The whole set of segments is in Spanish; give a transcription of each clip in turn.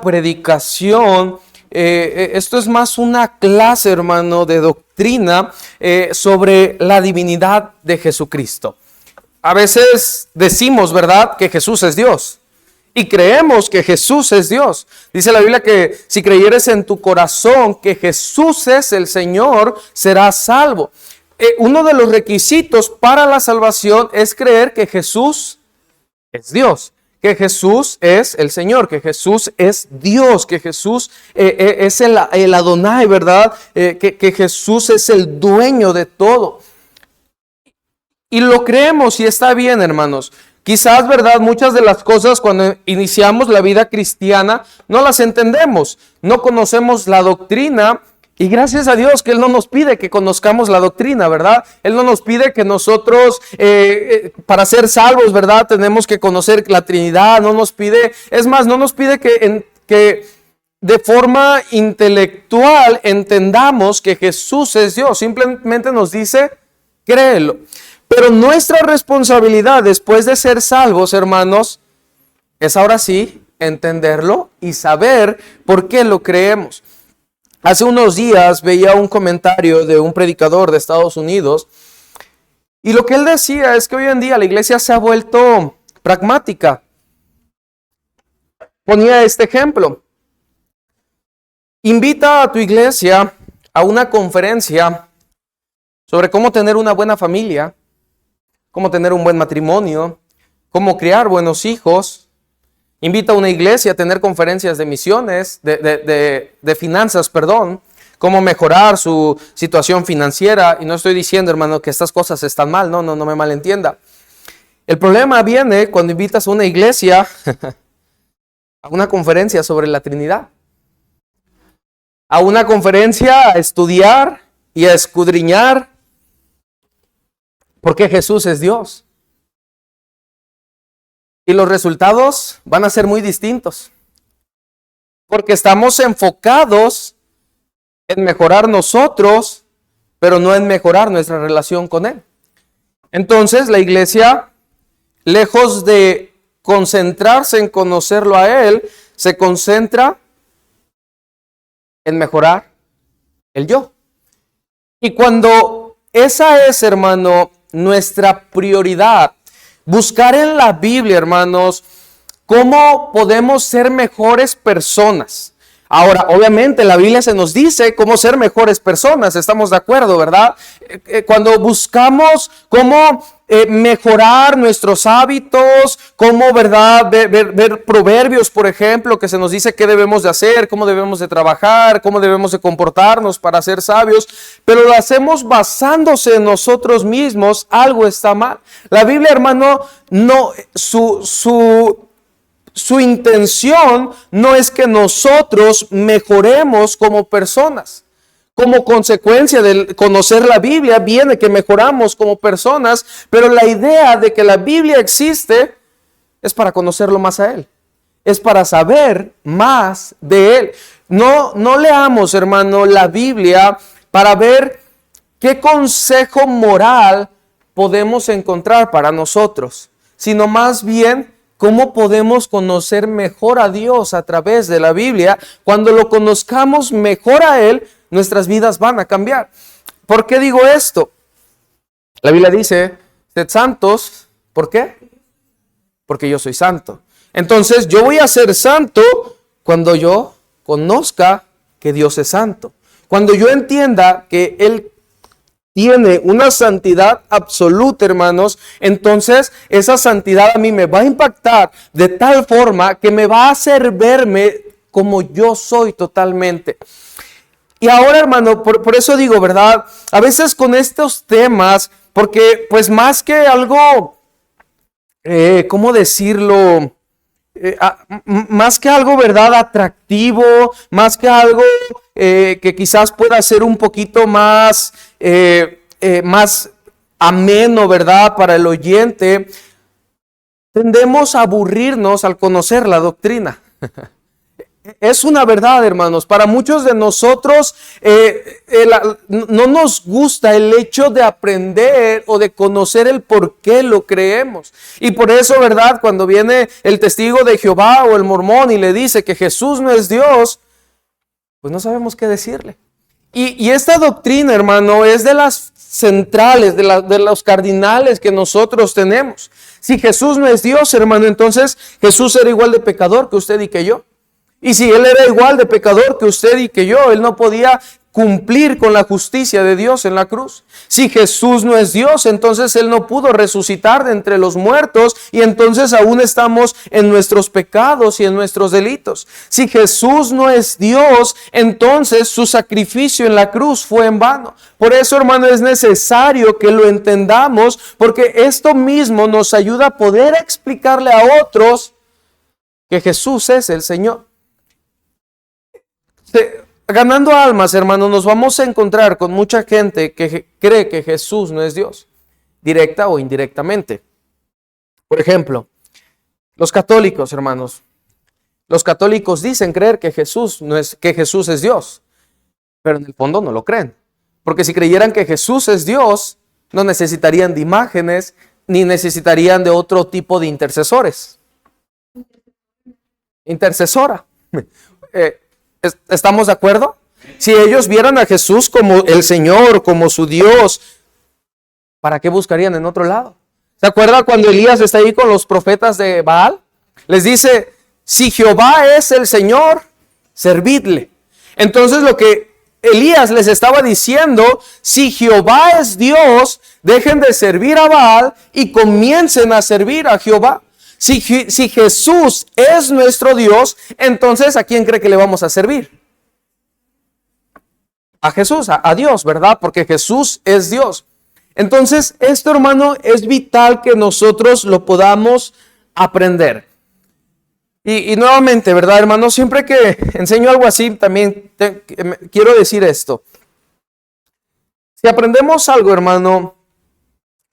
Predicación, esto es más una clase, hermano, de doctrina sobre la divinidad de Jesucristo. A veces decimos, ¿verdad?, que Jesús es Dios y creemos que Jesús es Dios. Dice la Biblia que si creyeres en tu corazón que Jesús es el Señor, serás salvo. Uno de los requisitos para la salvación es creer que Jesús es Dios, que Jesús es el Señor, que Jesús es Dios, que Jesús es el Adonai, ¿verdad? Que Jesús es el dueño de todo. Y lo creemos y está bien, hermanos. Quizás, ¿verdad?, muchas de las cosas cuando iniciamos la vida cristiana no las entendemos, no conocemos la doctrina. Y gracias a Dios que Él no nos pide que conozcamos la doctrina, ¿verdad? Él no nos pide que nosotros, para ser salvos, ¿verdad?, tenemos que conocer la Trinidad. No nos pide, es más, no nos pide que de forma intelectual entendamos que Jesús es Dios. Simplemente nos dice, créelo. Pero nuestra responsabilidad después de ser salvos, hermanos, es ahora sí entenderlo y saber por qué lo creemos. Hace unos días veía un comentario de un predicador de Estados Unidos y lo que él decía es que hoy en día la iglesia se ha vuelto pragmática. Ponía este ejemplo: invita a tu iglesia a una conferencia sobre cómo tener una buena familia, cómo tener un buen matrimonio, cómo criar buenos hijos. Invita a una iglesia a tener conferencias de misiones, de finanzas, cómo mejorar su situación financiera. Y no estoy diciendo, hermano, que estas cosas están mal, no me malentienda. El problema viene cuando invitas a una iglesia a una conferencia sobre la Trinidad, a una conferencia a estudiar y a escudriñar por qué Jesús es Dios. Y los resultados van a ser muy distintos, porque estamos enfocados en mejorar nosotros, pero no en mejorar nuestra relación con Él. Entonces la iglesia, lejos de concentrarse en conocerlo a Él, se concentra en mejorar el yo. Y cuando esa es, hermano, nuestra prioridad, buscar en la Biblia, hermanos, cómo podemos ser mejores personas. Ahora, obviamente, la Biblia se nos dice cómo ser mejores personas, estamos de acuerdo, ¿verdad? Cuando buscamos cómo mejorar nuestros hábitos, cómo, ¿verdad?, ver proverbios, por ejemplo, que se nos dice qué debemos de hacer, cómo debemos de trabajar, cómo debemos de comportarnos para ser sabios, pero lo hacemos basándose en nosotros mismos, algo está mal. La Biblia, hermano, no, su intención no es que nosotros mejoremos como personas. Como consecuencia de conocer la Biblia viene que mejoramos como personas, pero la idea de que la Biblia existe es para conocerlo más a Él. Es para saber más de Él. No leamos, hermano, la Biblia para ver qué consejo moral podemos encontrar para nosotros, sino más bien cómo podemos conocer mejor a Dios a través de la Biblia. Cuando lo conozcamos mejor a Él, nuestras vidas van a cambiar. ¿Por qué digo esto? La Biblia dice, sed santos. ¿Por qué? Porque yo soy santo. Entonces yo voy a ser santo cuando yo conozca que Dios es santo. Cuando yo entienda que Él tiene una santidad absoluta, hermanos, entonces esa santidad a mí me va a impactar de tal forma que me va a hacer verme como yo soy totalmente. Y ahora, hermano, por eso digo, ¿verdad? A veces con estos temas, porque pues más que algo, ¿cómo decirlo? Más que algo, ¿verdad? Atractivo, más que algo que quizás pueda ser un poquito más, más ameno, ¿verdad? Para el oyente, tendemos a aburrirnos al conocer la doctrina. Es una verdad, hermanos. Para muchos de nosotros no nos gusta el hecho de aprender o de conocer el por qué lo creemos. Y por eso, ¿verdad? Cuando viene el testigo de Jehová o el mormón y le dice que Jesús no es Dios, pues no sabemos qué decirle. Y esta doctrina, hermano, es de las centrales, de los cardinales que nosotros tenemos. Si Jesús no es Dios, hermano, entonces Jesús era igual de pecador que usted y que yo. Y si Él era igual de pecador que usted y que yo, Él no podía cumplir con la justicia de Dios en la cruz. Si Jesús no es Dios, entonces Él no pudo resucitar de entre los muertos y entonces aún estamos en nuestros pecados y en nuestros delitos. Si Jesús no es Dios, entonces su sacrificio en la cruz fue en vano. Por eso, hermano, es necesario que lo entendamos, porque esto mismo nos ayuda a poder explicarle a otros que Jesús es el Señor. Ganando almas, hermanos, nos vamos a encontrar con mucha gente que cree que Jesús no es Dios, directa o indirectamente. Por ejemplo, los católicos, hermanos. Los católicos dicen creer que Jesús es Dios, pero en el fondo no lo creen. Porque si creyeran que Jesús es Dios, no necesitarían de imágenes, ni necesitarían de otro tipo de intercesores. Intercesora. ¿Estamos de acuerdo? Si ellos vieran a Jesús como el Señor, como su Dios, ¿para qué buscarían en otro lado? ¿Se acuerda cuando Elías está ahí con los profetas de Baal? Les dice, si Jehová es el Señor, servidle. Entonces lo que Elías les estaba diciendo, si Jehová es Dios, dejen de servir a Baal y comiencen a servir a Jehová. Si Jesús es nuestro Dios, entonces ¿a quién cree que le vamos a servir? A Jesús, a Dios, ¿verdad? Porque Jesús es Dios. Entonces, esto, hermano, es vital que nosotros lo podamos aprender. Y nuevamente, ¿verdad, hermano? Siempre que enseño algo así, también quiero decir esto. Si aprendemos algo, hermano,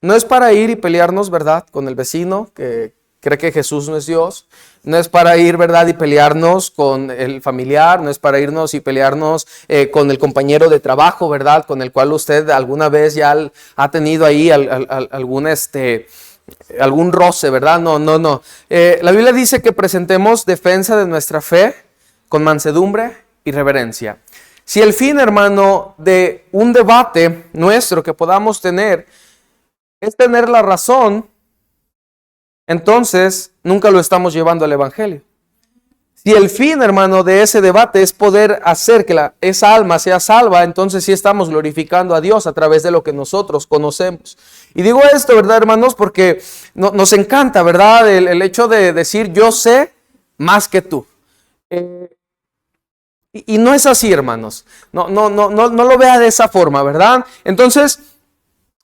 no es para ir y pelearnos, ¿verdad? Con el vecino que cree que Jesús no es Dios. No es para ir, ¿verdad? Y pelearnos con el familiar. No es para irnos y pelearnos con el compañero de trabajo, ¿verdad? Con el cual usted alguna vez ya ha tenido ahí algún roce, ¿verdad? No. La Biblia dice que presentemos defensa de nuestra fe con mansedumbre y reverencia. Si el fin, hermano, de un debate nuestro que podamos tener es tener la razón, entonces nunca lo estamos llevando al Evangelio. Si el fin, hermano, de ese debate es poder hacer que esa alma sea salva, entonces sí estamos glorificando a Dios a través de lo que nosotros conocemos. Y digo esto, ¿verdad, hermanos? Porque nos encanta, ¿verdad? El hecho de decir yo sé más que tú. Y no es así, hermanos. No lo vea de esa forma, ¿verdad? Entonces,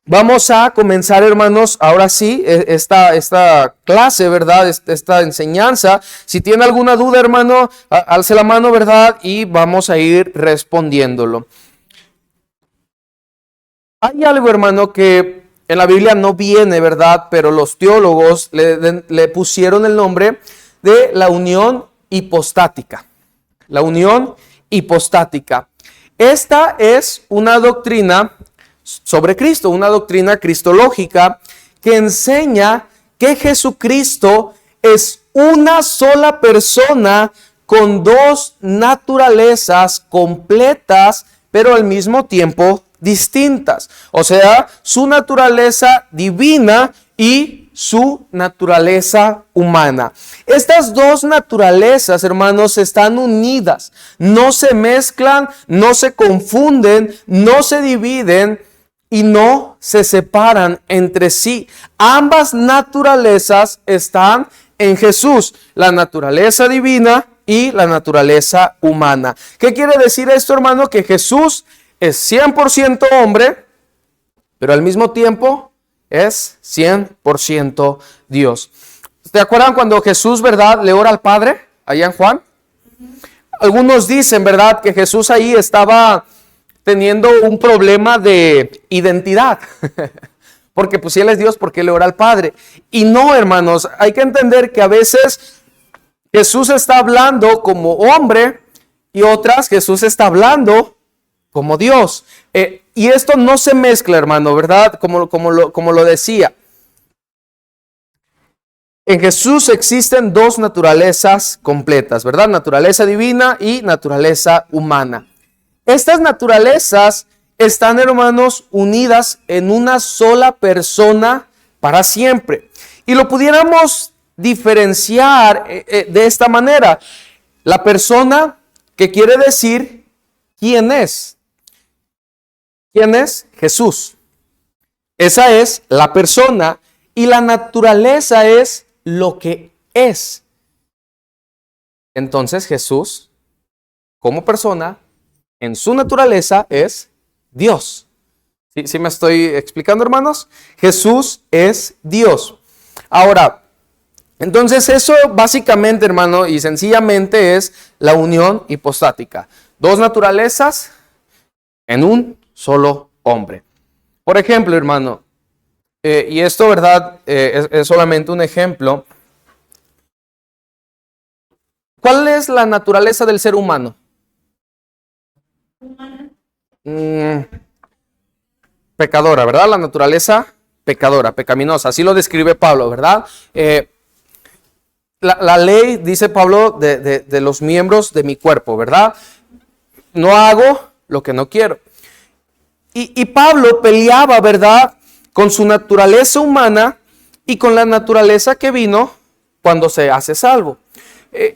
vamos a comenzar, hermanos, ahora sí, esta clase, ¿verdad? Esta enseñanza. Si tiene alguna duda, hermano, alce la mano, ¿verdad? Y vamos a ir respondiéndolo. Hay algo, hermano, que en la Biblia no viene, ¿verdad? Pero los teólogos le pusieron el nombre de la unión hipostática. La unión hipostática. Esta es una doctrina sobre Cristo, una doctrina cristológica que enseña que Jesucristo es una sola persona con dos naturalezas completas, pero al mismo tiempo distintas. O sea, su naturaleza divina y su naturaleza humana. Estas dos naturalezas, hermanos, están unidas, no se mezclan, no se confunden, no se dividen. y no se separan entre sí. Ambas naturalezas están en Jesús, la naturaleza divina y la naturaleza humana. ¿Qué quiere decir esto, hermano? Que Jesús es 100% hombre, pero al mismo tiempo es 100% Dios. ¿Se acuerdan cuando Jesús, verdad, le ora al Padre allá en Juan? Algunos dicen, verdad, que Jesús ahí estaba teniendo un problema de identidad. Porque pues si Él es Dios, ¿por qué le ora al Padre? Y no, hermanos, hay que entender que a veces Jesús está hablando como hombre y otras Jesús está hablando como Dios. Y esto no se mezcla, hermano, ¿verdad? Como lo decía. En Jesús existen dos naturalezas completas, ¿verdad? Naturaleza divina y naturaleza humana. Estas naturalezas están, hermanos, unidas en una sola persona para siempre. Y lo pudiéramos diferenciar de esta manera. La persona que quiere decir quién es. ¿Quién es? Jesús. Esa es la persona y la naturaleza es lo que es. Entonces Jesús, como persona, en su naturaleza es Dios. ¿Sí me estoy explicando, hermanos? Jesús es Dios. Ahora, entonces eso básicamente, hermano, y sencillamente es la unión hipostática. Dos naturalezas en un solo hombre. Por ejemplo, hermano, y esto, ¿verdad? Es solamente un ejemplo. ¿Cuál es la naturaleza del ser humano? Pecadora, ¿verdad? La naturaleza pecadora, pecaminosa. Así lo describe Pablo, ¿verdad? La ley, dice Pablo, de los miembros de mi cuerpo, ¿verdad? No hago lo que no quiero. Y Pablo peleaba, ¿verdad?, con su naturaleza humana y con la naturaleza que vino cuando se hace salvo.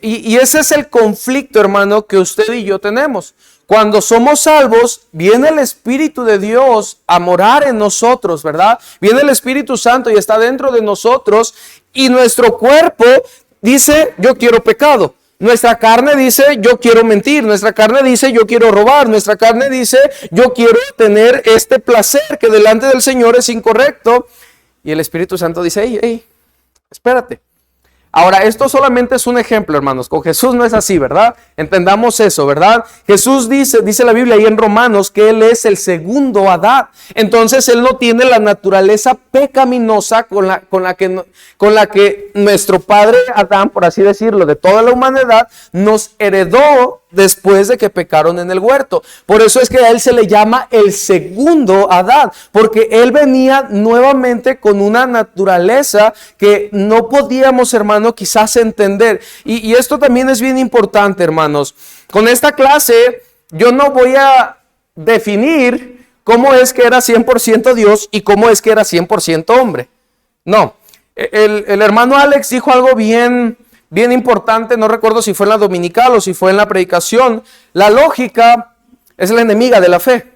Y ese es el conflicto, hermano, que usted y yo tenemos. Cuando somos salvos, viene el Espíritu de Dios a morar en nosotros, ¿verdad? Viene el Espíritu Santo y está dentro de nosotros y nuestro cuerpo dice, yo quiero pecado. Nuestra carne dice, yo quiero mentir. Nuestra carne dice, yo quiero robar. Nuestra carne dice, yo quiero tener este placer que delante del Señor es incorrecto. Y el Espíritu Santo dice, hey, espérate. Ahora, esto solamente es un ejemplo, hermanos. Con Jesús no es así, ¿verdad? Entendamos eso, ¿verdad? Jesús dice la Biblia ahí en Romanos que Él es el segundo Adán. Entonces, Él no tiene la naturaleza pecaminosa con la que nuestro padre Adán, por así decirlo, de toda la humanidad, nos heredó después de que pecaron en el huerto. Por eso es que a Él se le llama el segundo Adán, porque Él venía nuevamente con una naturaleza que no podíamos, hermano, quizás entender. Y esto también es bien importante, hermanos. Con esta clase yo no voy a definir cómo es que era 100% Dios y cómo es que era 100% hombre. No, el hermano Alex dijo algo bien importante, no recuerdo si fue en la dominical o si fue en la predicación. La lógica es la enemiga de la fe,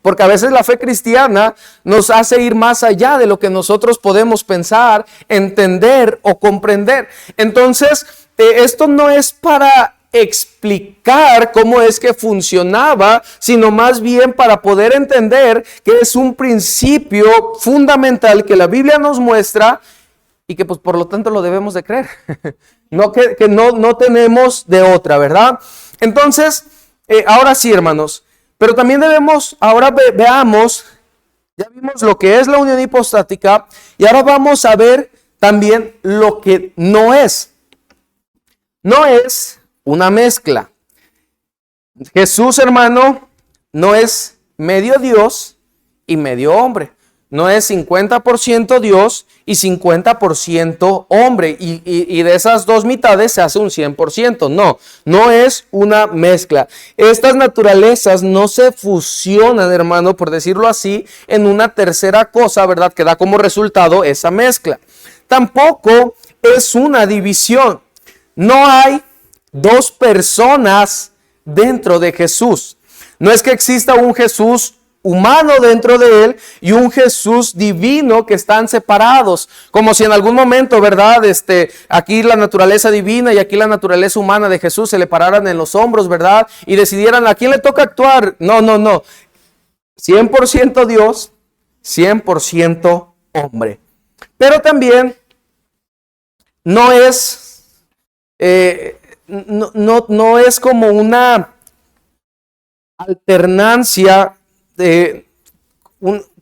porque a veces la fe cristiana nos hace ir más allá de lo que nosotros podemos pensar, entender o comprender. Entonces, esto no es para explicar cómo es que funcionaba, sino más bien para poder entender que es un principio fundamental que la Biblia nos muestra y que pues por lo tanto lo debemos de creer. No que no tenemos de otra, ¿verdad? Entonces, ahora sí, hermanos, pero también debemos, ahora veamos, ya vimos lo que es la unión hipostática y ahora vamos a ver también lo que no es. No es una mezcla. Jesús, hermano, no es medio Dios y medio hombre. No es 50% Dios y 50% hombre. Y de esas dos mitades se hace un 100%. No es una mezcla. Estas naturalezas no se fusionan, hermano, por decirlo así, en una tercera cosa, ¿verdad?, que da como resultado esa mezcla. Tampoco es una división. No hay dos personas dentro de Jesús. No es que exista un Jesús humano dentro de él y un Jesús divino que están separados, como si en algún momento, ¿verdad? Aquí la naturaleza divina y aquí la naturaleza humana de Jesús se le pararan en los hombros, ¿verdad? Y decidieran a quién le toca actuar. No, no, no. 100% Dios, 100% hombre. Pero también no es, no es como una alternancia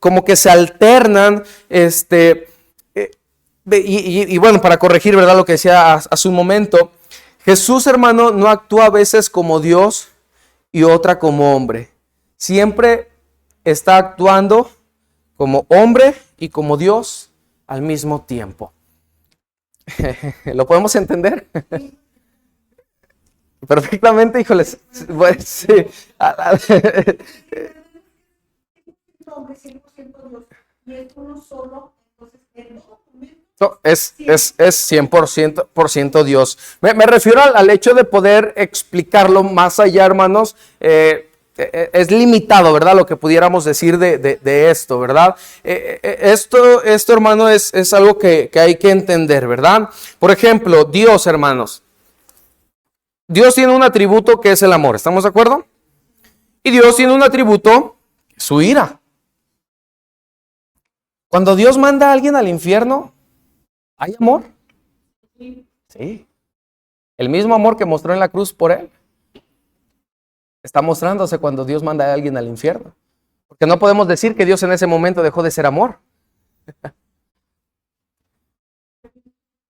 como que se alternan, y bueno, para corregir, ¿verdad? Lo que decía hace un momento, Jesús, hermano, no actúa a veces como Dios y otra como hombre. Siempre está actuando como hombre y como Dios al mismo tiempo. ¿Lo podemos entender? Perfectamente, híjoles. Pues, sí. No, es 100% Dios. Me refiero al hecho de poder explicarlo más allá, hermanos. Es limitado, ¿verdad? Lo que pudiéramos decir de esto, ¿verdad? Esto, hermano, es algo que hay que entender, ¿verdad? Por ejemplo, Dios, hermanos. Dios tiene un atributo que es el amor, ¿estamos de acuerdo? Y Dios tiene un atributo, su ira. Cuando Dios manda a alguien al infierno, ¿hay amor? Sí. El mismo amor que mostró en la cruz por él está mostrándose cuando Dios manda a alguien al infierno. Porque no podemos decir que Dios en ese momento dejó de ser amor.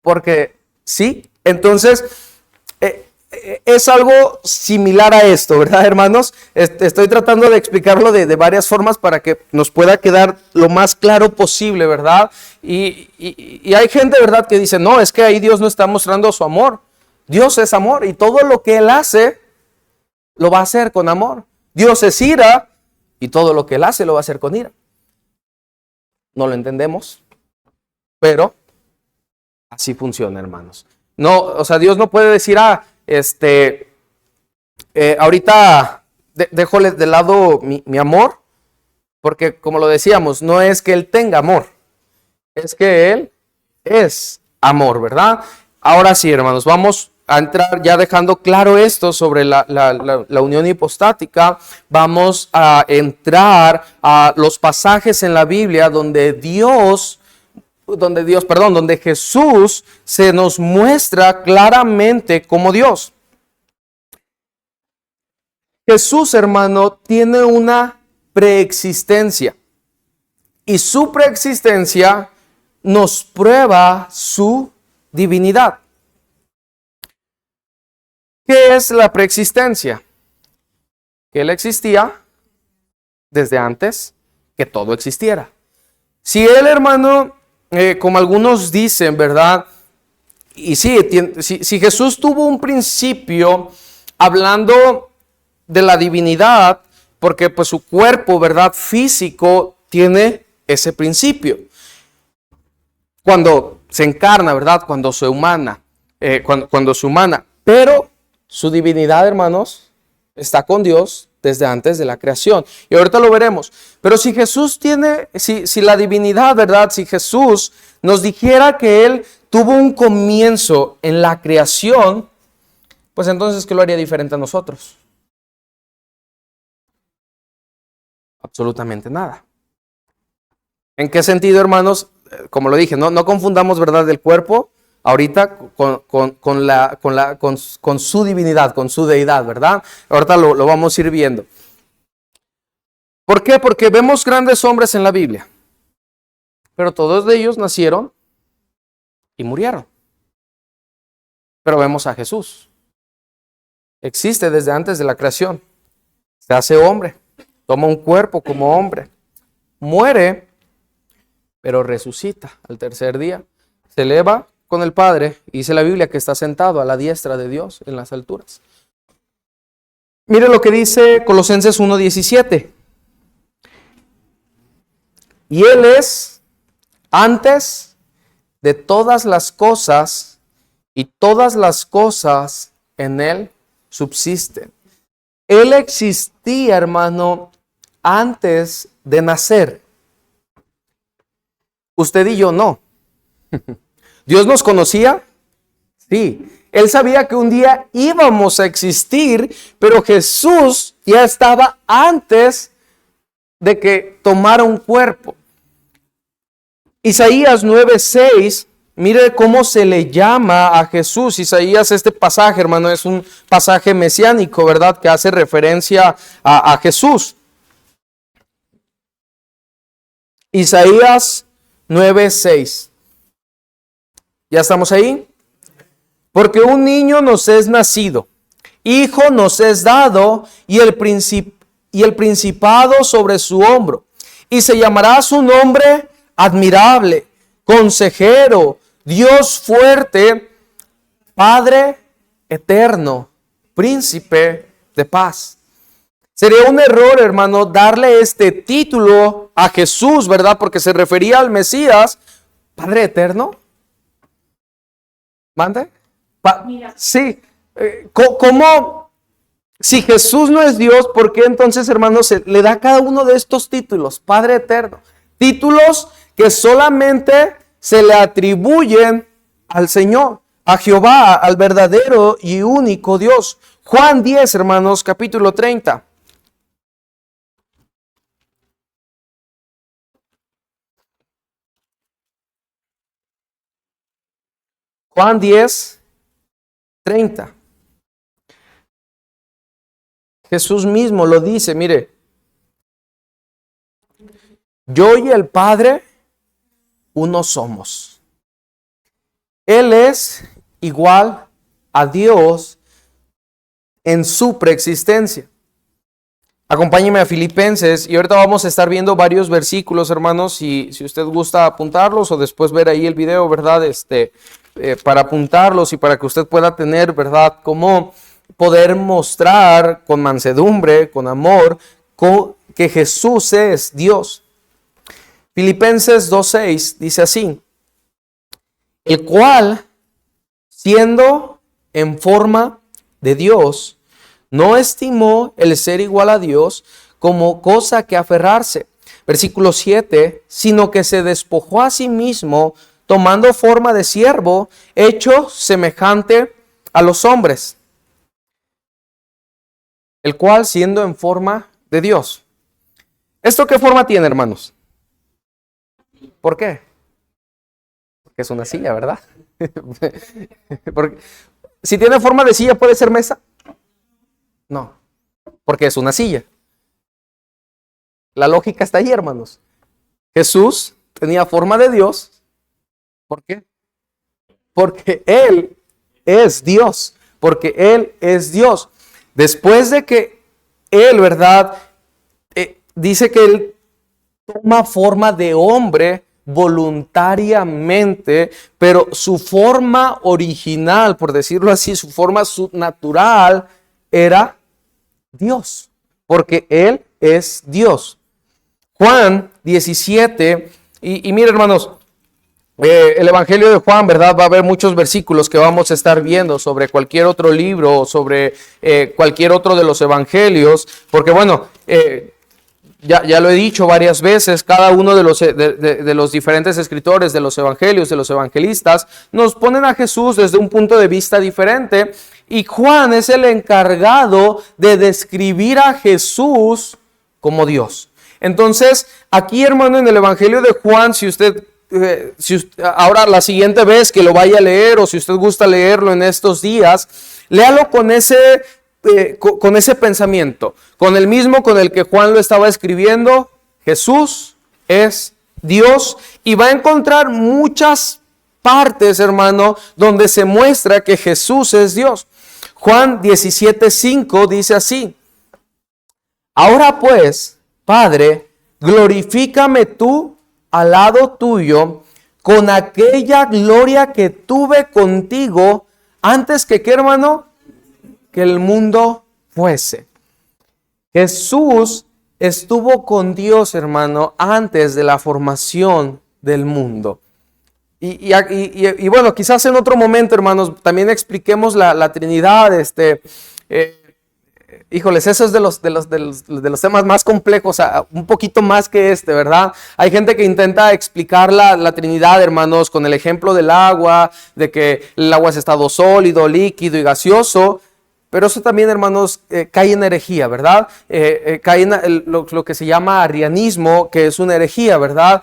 Porque sí, entonces es algo similar a esto, ¿verdad, hermanos? Estoy tratando de explicarlo de varias formas para que nos pueda quedar lo más claro posible, ¿verdad? Y hay gente, ¿verdad?, que dice, no, es que ahí Dios no está mostrando su amor. Dios es amor y todo lo que Él hace, lo va a hacer con amor. Dios es ira y todo lo que Él hace, lo va a hacer con ira. No lo entendemos, pero así funciona, hermanos. No, o sea, Dios no puede decir, ahorita déjole de lado mi amor, porque como lo decíamos, no es que Él tenga amor, es que Él es amor, ¿verdad? Ahora sí, hermanos, vamos a entrar ya dejando claro esto sobre la unión hipostática. Vamos a entrar a los pasajes en la Biblia donde Jesús se nos muestra claramente como Dios. Jesús, hermano, tiene una preexistencia y su preexistencia nos prueba su divinidad. ¿Qué es la preexistencia? Que Él existía desde antes que todo existiera. Si Él, hermano, como algunos dicen, ¿verdad? Y sí, si Jesús tuvo un principio hablando de la divinidad, porque pues su cuerpo, ¿verdad?, físico tiene ese principio. Cuando se encarna, ¿verdad?, cuando se humana, pero su divinidad, hermanos, está con Dios desde antes de la creación. Y ahorita lo veremos. Pero si Jesús si la divinidad, ¿verdad?, si Jesús nos dijera que Él tuvo un comienzo en la creación, pues entonces, ¿qué lo haría diferente a nosotros? Absolutamente nada. ¿En qué sentido, hermanos? Como lo dije, no confundamos, ¿verdad?, del cuerpo ahorita con su divinidad, con su deidad, ¿verdad? Ahorita lo vamos a ir viendo. ¿Por qué? Porque vemos grandes hombres en la Biblia, pero todos de ellos nacieron y murieron. Pero vemos a Jesús. Existe desde antes de la creación. Se hace hombre, toma un cuerpo como hombre, muere, pero resucita al tercer día. Se eleva con el Padre, y dice la Biblia que está sentado a la diestra de Dios en las alturas. Mire lo que dice Colosenses 1:17. Y Él es antes de todas las cosas, y todas las cosas en Él subsisten. Él existía, hermano, antes de nacer. Usted y yo no. ¿Dios nos conocía? Sí. Él sabía que un día íbamos a existir, pero Jesús ya estaba antes de que tomara un cuerpo. Isaías 9:6, mire cómo se le llama a Jesús. Isaías, este pasaje, hermano, es un pasaje mesiánico, ¿verdad? Que hace referencia a Jesús. Isaías 9:6. ¿Ya estamos ahí? Porque un niño nos es nacido, hijo nos es dado, y el principado sobre su hombro. Y se llamará su nombre admirable, consejero, Dios fuerte, Padre eterno, príncipe de paz. Sería un error, hermano, darle este título a Jesús, ¿verdad? Porque se refería al Mesías, Padre eterno. ¿Mande? Sí. ¿Cómo? Si Jesús no es Dios, ¿por qué entonces, hermano, se le da cada uno de estos títulos? Padre eterno. Títulos que solamente se le atribuyen al Señor, a Jehová, al verdadero y único Dios. Juan 10, hermanos, capítulo 30. Juan 10, 30. Jesús mismo lo dice, mire. Yo y el Padre, uno somos. Él es igual a Dios en su preexistencia. Acompáñeme a Filipenses y ahorita vamos a estar viendo varios versículos, hermanos, si usted gusta apuntarlos o después ver ahí el video, ¿verdad? Para apuntarlos y para que usted pueda tener, ¿verdad? Cómo poder mostrar con mansedumbre, con amor, que Jesús es Dios. Filipenses 2:6 dice así: el cual, siendo en forma de Dios, no estimó el ser igual a Dios como cosa que aferrarse. Versículo 7, sino que se despojó a sí mismo, tomando forma de siervo, hecho semejante a los hombres. El cual, siendo en forma de Dios. ¿Esto qué forma tiene, hermanos? ¿Por qué? Porque es una silla, ¿verdad? Porque, si tiene forma de silla, ¿puede ser mesa? No, porque es una silla. La lógica está ahí, hermanos. Jesús tenía forma de Dios. ¿Por qué? Porque Él es Dios. Porque Él es Dios. Después de que Él, ¿verdad? Dice que Él toma forma de hombre voluntariamente, pero su forma original, por decirlo así, su forma natural era Dios, porque Él es Dios. Juan 17, y mire, hermanos, el Evangelio de Juan, ¿verdad? Va a haber muchos versículos que vamos a estar viendo sobre cualquier otro libro o sobre cualquier otro de los evangelios, porque bueno, ya lo he dicho varias veces, cada uno de los diferentes escritores de los evangelios, de los evangelistas, nos ponen a Jesús desde un punto de vista diferente, y Juan es el encargado de describir a Jesús como Dios. Entonces, aquí, hermano, en el Evangelio de Juan, si usted ahora la siguiente vez que lo vaya a leer, o si usted gusta leerlo en estos días, léalo con ese pensamiento, con el mismo con el que Juan lo estaba escribiendo. Jesús es Dios, y va a encontrar muchas partes, hermano, donde se muestra que Jesús es Dios. Juan 17:5 dice así: ahora pues, Padre, glorifícame tú al lado tuyo con aquella gloria que tuve contigo antes que, ¿qué, hermano? Que el mundo fuese. Jesús estuvo con Dios, hermano, antes de la formación del mundo. Y bueno, quizás en otro momento, hermanos, también expliquemos la Trinidad, híjoles, eso es de los temas más complejos, un poquito más que ¿verdad? Hay gente que intenta explicar la Trinidad, hermanos, con el ejemplo del agua, de que el agua es estado sólido, líquido y gaseoso. Pero eso también, hermanos, cae en herejía, ¿verdad? Cae en lo que se llama arrianismo, que es una herejía, ¿verdad?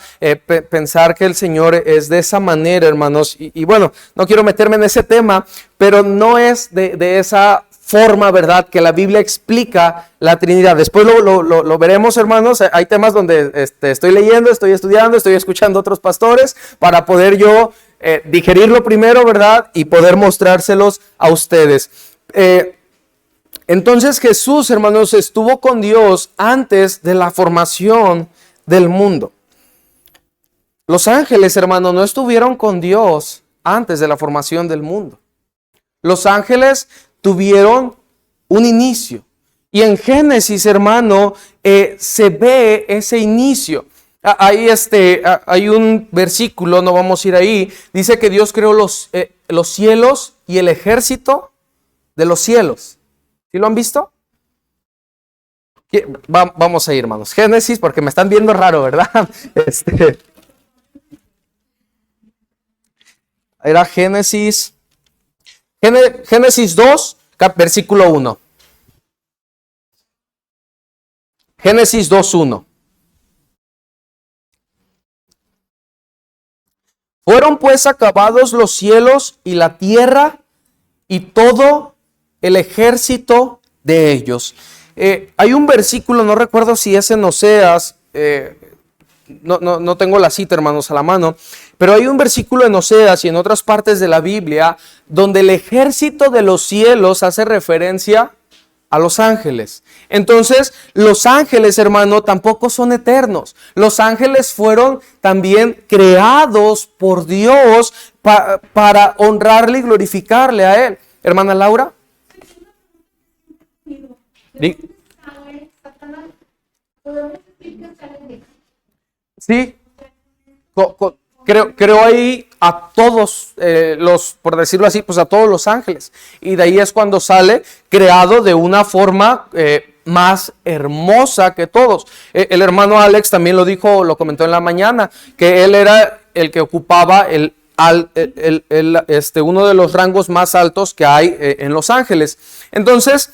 Pensar que el Señor es de esa manera, hermanos. Y bueno, no quiero meterme en ese tema, pero no es de esa forma, ¿verdad?, que la Biblia explica la Trinidad. Después lo veremos, hermanos. Hay temas donde estoy leyendo, estoy estudiando, estoy escuchando a otros pastores para poder yo digerirlo primero, ¿verdad?, y poder mostrárselos a ustedes. Entonces Jesús, hermanos, estuvo con Dios antes de la formación del mundo. Los ángeles, hermanos, no estuvieron con Dios antes de la formación del mundo. Los ángeles tuvieron un inicio. Y en Génesis, hermano, se ve ese inicio. Hay un versículo, no vamos a ir ahí, dice que Dios creó los cielos y el ejército de los cielos. ¿Sí lo han visto? Vamos a ir, hermanos. Génesis, porque me están viendo raro, ¿verdad? Era Génesis 2, versículo 1. Génesis 2:1. Fueron pues acabados los cielos y la tierra y todo el ejército de ellos. Hay un versículo, no recuerdo si es en Oseas, no tengo la cita, hermanos, a la mano, pero hay un versículo en Oseas y en otras partes de la Biblia donde el ejército de los cielos hace referencia a los ángeles. Entonces, los ángeles, hermano, tampoco son eternos. Los ángeles fueron también creados por Dios para honrarle y glorificarle a Él. Hermana Laura. Sí, creo ahí a todos por decirlo así, pues a todos los ángeles. Y de ahí es cuando sale creado de una forma más hermosa que todos. El hermano Alex también lo dijo, lo comentó en la mañana, que él era el que ocupaba uno de los rangos más altos que hay en los ángeles. Entonces,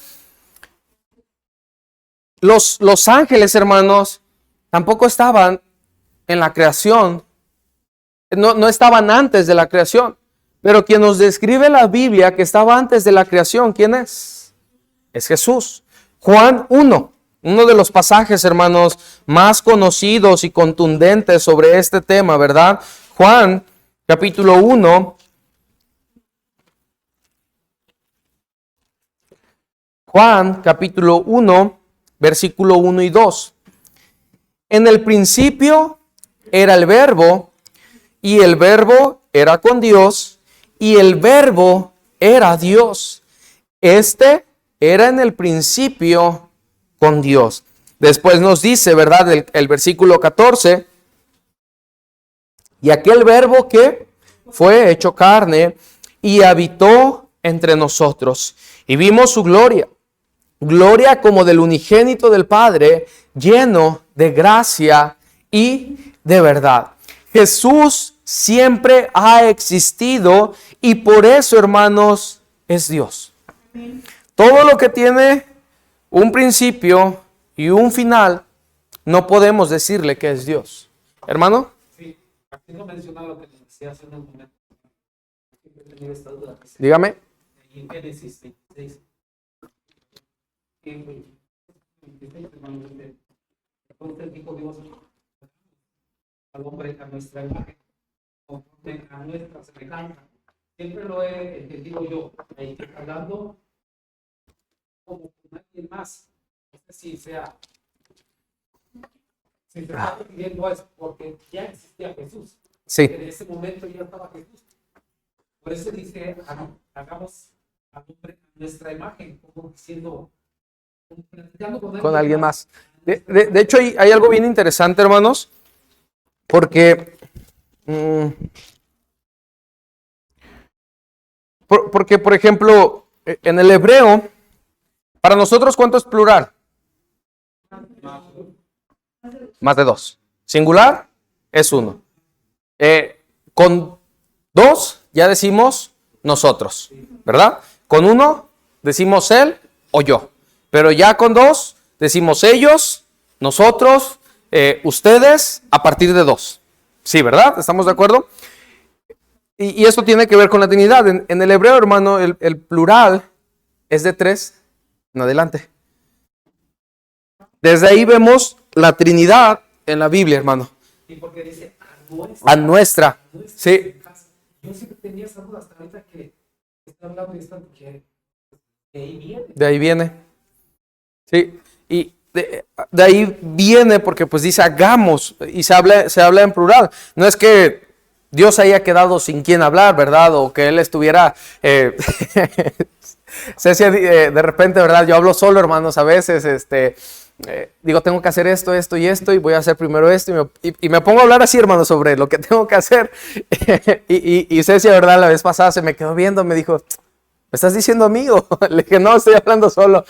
los ángeles, hermanos, tampoco estaban en la creación, no estaban antes de la creación, pero quien nos describe la Biblia que estaba antes de la creación, ¿quién es? Es Jesús. Juan 1, uno de los pasajes, hermanos, más conocidos y contundentes sobre este tema, ¿verdad? Juan, capítulo 1. Juan, capítulo 1, versículo 1 y 2. En el principio era el Verbo, y el Verbo era con Dios, y el Verbo era Dios. Este era en el principio con Dios. Después nos dice, ¿verdad? El versículo 14. Y aquel Verbo que fue hecho carne y habitó entre nosotros. Y vimos su gloria. Gloria como del unigénito del Padre, lleno de gracia y de verdad. Jesús siempre ha existido y por eso, hermanos, es Dios. Todo lo que tiene un principio y un final, no podemos decirle que es Dios. ¿Hermano? Sí, aquí no menciona lo que les decía hace unos momentos. Dígame. En Génesis 26. Entonces dijo Dios al hombre a nuestra imagen, a nuestra semejanza. Siempre lo he entendido yo, hablando como con alguien más. No sé si sea. Si se está refiriendo a eso, porque ya existía Jesús. Sí. En ese momento ya estaba Jesús. Por eso dice, hagamos al hombre a nuestra imagen, como diciendo, con alguien más. De hecho, hay algo bien interesante, hermanos, porque por ejemplo, en el hebreo, Para nosotros, ¿cuánto es plural? Más de 2. Singular es 1. Con 2 ya decimos nosotros, ¿verdad? Con 1 decimos él o yo. Pero ya con 2 decimos ellos, nosotros, ustedes, a partir de 2. Sí, ¿verdad? ¿Estamos de acuerdo? Y esto tiene que ver con la Trinidad. En el hebreo, hermano, el plural es de 3 en adelante. Desde ahí vemos la Trinidad en la Biblia, hermano. Y porque dice a nuestra. A nuestra. Sí. Yo siempre tenía esa duda hasta ahorita que está hablando de esta porque de ahí viene. De ahí viene. Sí. Y de ahí viene porque pues dice hagamos y se habla en plural. No es que Dios haya quedado sin quien hablar, ¿verdad? O que Él estuviera... Cecia, de repente, ¿verdad? Yo hablo solo, hermanos, a veces, digo, tengo que hacer esto, esto y esto, y voy a hacer primero esto, y me pongo a hablar así, hermanos, sobre lo que tengo que hacer. y Cecia, ¿verdad? La vez pasada se me quedó viendo, me dijo, ¿me estás diciendo amigo? Le dije, no, estoy hablando solo.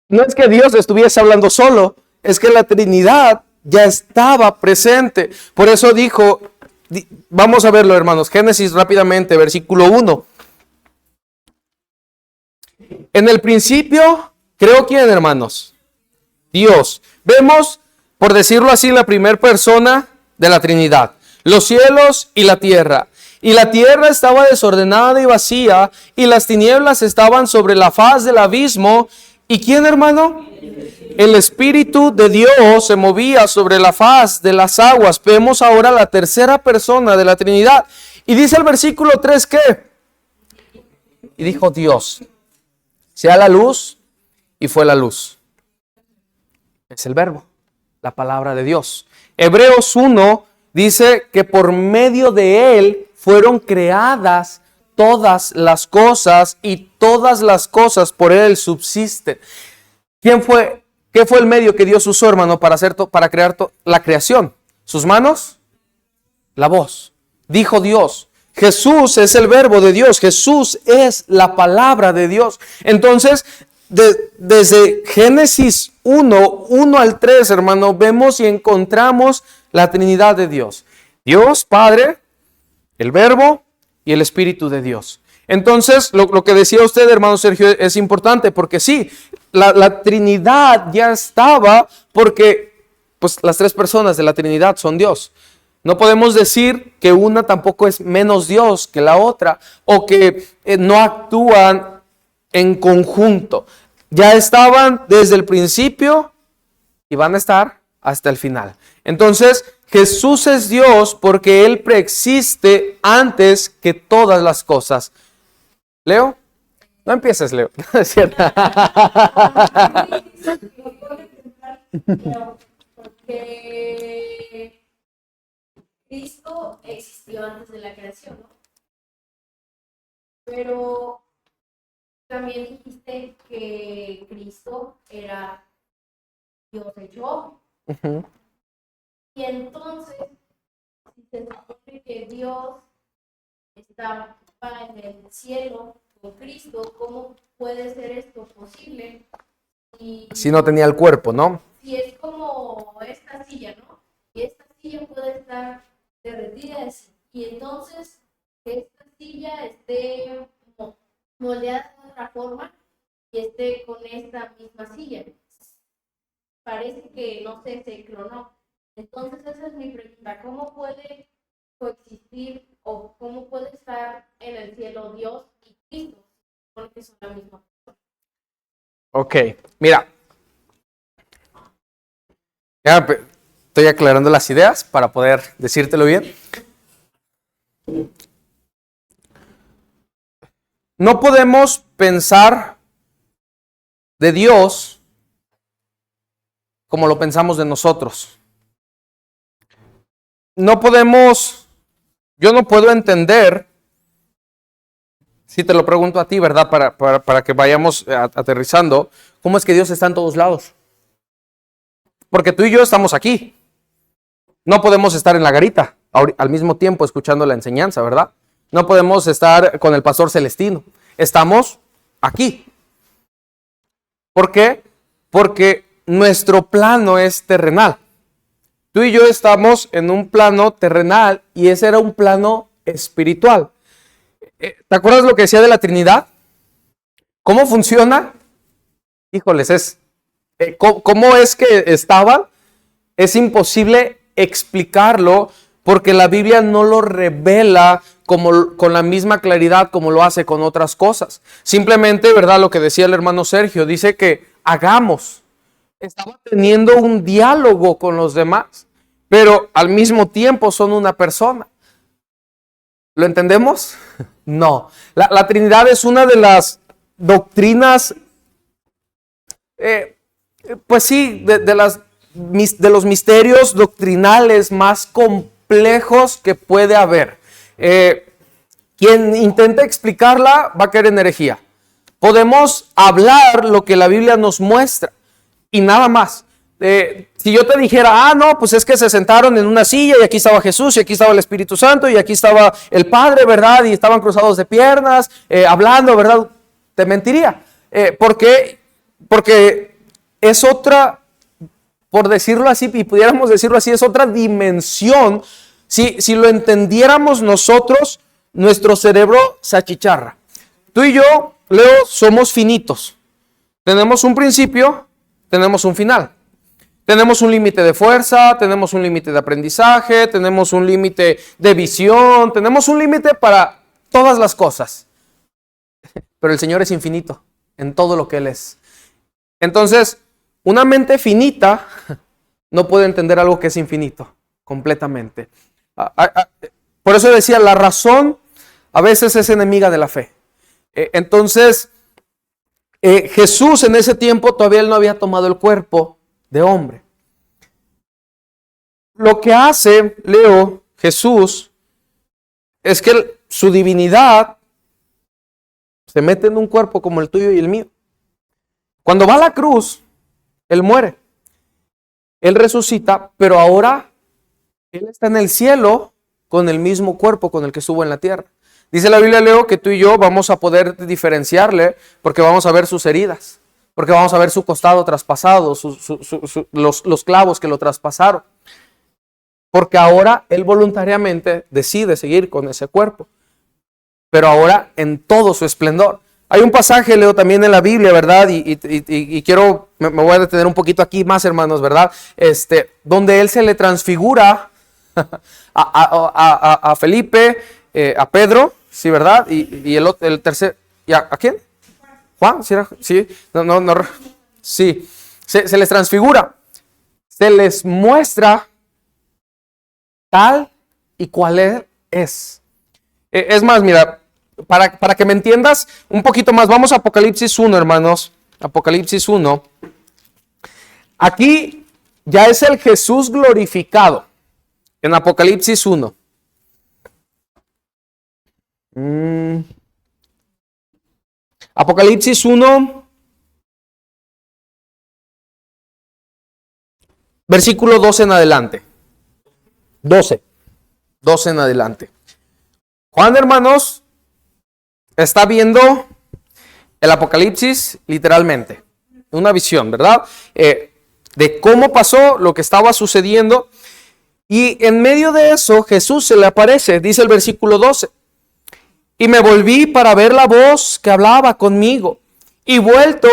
No es que Dios estuviese hablando solo, es que la Trinidad ya estaba presente. Por eso dijo, vamos a verlo, hermanos, Génesis rápidamente, versículo 1. En el principio, creo quién, hermanos, Dios. Vemos, por decirlo así, la primera persona de la Trinidad, los cielos y la tierra. Y la tierra estaba desordenada y vacía, y las tinieblas estaban sobre la faz del abismo. ¿Y quién, hermano? El Espíritu de Dios se movía sobre la faz de las aguas. Vemos ahora la tercera persona de la Trinidad. Y dice el versículo 3 ¿qué? Y dijo Dios, sea la luz, y fue la luz. Es el verbo, la palabra de Dios. Hebreos 1 dice que por medio de Él fueron creadas todas las cosas y todas las cosas por Él subsisten. ¿Qué fue el medio que Dios usó, hermano, para crear la creación? ¿Sus manos? La voz. Dijo Dios. Jesús es el verbo de Dios. Jesús es la palabra de Dios. Entonces, desde Génesis 1 al 3, hermano, vemos y encontramos la Trinidad de Dios. Dios, Padre, el Verbo y el Espíritu de Dios. Entonces, lo que decía usted, hermano Sergio, es importante porque sí, la Trinidad ya estaba porque pues, las tres personas de la Trinidad son Dios. No podemos decir que una tampoco es menos Dios que la otra o que no actúan en conjunto. Ya estaban desde el principio y van a estar hasta el final. Entonces, Jesús es Dios porque Él preexiste antes que todas las cosas. ¿Leo? No empieces, Leo. No es cierto. Porque Cristo existió antes de la creación, ¿no? Pero también dijiste que Cristo era Dios hecho. Uh-huh. Y entonces, si se supone que Dios estaba en el cielo con Cristo, ¿cómo puede ser esto posible? Si no tenía el cuerpo, ¿no? Si es como esta silla, ¿no? Y esta silla puede estar derretida y entonces que esta silla esté moldeada de otra forma y esté con esta misma silla. Parece que, no sé, se clonó. Entonces esa es mi pregunta, ¿cómo puede coexistir o cómo puede estar en el cielo Dios y Cristo? Porque son la misma persona. Ok, mira. Ya estoy aclarando las ideas para poder decírtelo bien. No podemos pensar de Dios como lo pensamos de nosotros. Yo no puedo entender, si te lo pregunto a ti, ¿verdad? Para que vayamos aterrizando, ¿cómo es que Dios está en todos lados? Porque tú y yo estamos aquí. No podemos estar en la garita al mismo tiempo escuchando la enseñanza, ¿verdad? No podemos estar con el pastor Celestino. Estamos aquí. ¿Por qué? Porque nuestro plano es terrenal. Tú y yo estamos en un plano terrenal y ese era un plano espiritual. ¿Te acuerdas lo que decía de la Trinidad? ¿Cómo funciona? Híjoles, ¿cómo es que estaban? Es imposible explicarlo porque la Biblia no lo revela con la misma claridad como lo hace con otras cosas. Simplemente, ¿verdad? Lo que decía el hermano Sergio, dice que hagamos. Estaba teniendo un diálogo con los demás, pero al mismo tiempo son una persona. ¿Lo entendemos? No. La Trinidad es una de las doctrinas, pues sí, de los misterios doctrinales más complejos que puede haber. Quien intenta explicarla va a caer en herejía. Podemos hablar lo que la Biblia nos muestra y nada más. Si yo te dijera, no, pues es que se sentaron en una silla y aquí estaba Jesús y aquí estaba el Espíritu Santo y aquí estaba el Padre, ¿verdad? Y estaban cruzados de piernas, hablando, ¿verdad? Te mentiría. ¿Por qué? Porque es otra, por decirlo así, y pudiéramos decirlo así, es otra dimensión. Si lo entendiéramos nosotros, nuestro cerebro se achicharra. Tú y yo, Leo, somos finitos. Tenemos un principio, tenemos un final. Tenemos un límite de fuerza, tenemos un límite de aprendizaje, tenemos un límite de visión, tenemos un límite para todas las cosas. Pero el Señor es infinito en todo lo que Él es. Entonces, una mente finita no puede entender algo que es infinito completamente. Por eso decía, la razón a veces es enemiga de la fe. Entonces, Jesús en ese tiempo todavía Él no había tomado el cuerpo de hombre. Lo que hace, Leo, Jesús, es que su divinidad se mete en un cuerpo como el tuyo y el mío. Cuando va a la cruz, Él muere. Él resucita, pero ahora Él está en el cielo con el mismo cuerpo con el que estuvo en la tierra. Dice la Biblia, Leo, que tú y yo vamos a poder diferenciarle porque vamos a ver sus heridas, porque vamos a ver su costado traspasado, los clavos que lo traspasaron. Porque ahora Él voluntariamente decide seguir con ese cuerpo, pero ahora en todo su esplendor. Hay un pasaje, Leo, también en la Biblia, ¿verdad? Y quiero, me voy a detener un poquito aquí más, hermanos, ¿verdad? Donde Él se le transfigura a Felipe, a Pedro, sí, ¿verdad? Y el tercer, ¿a quién? Juan, ¿sí? Sí, no, sí, se les transfigura, se les muestra tal y cual es. Es más, mira, para que me entiendas un poquito más, vamos a Apocalipsis 1, hermanos, Apocalipsis 1. Aquí ya es el Jesús glorificado, en Apocalipsis 1. Apocalipsis 1, versículo 12 en adelante. 12 en adelante. Juan, hermanos, está viendo el Apocalipsis literalmente. Una visión, ¿verdad? De cómo pasó lo que estaba sucediendo. Y en medio de eso, Jesús se le aparece, dice el versículo 12. Y me volví para ver la voz que hablaba conmigo. Y vuelto,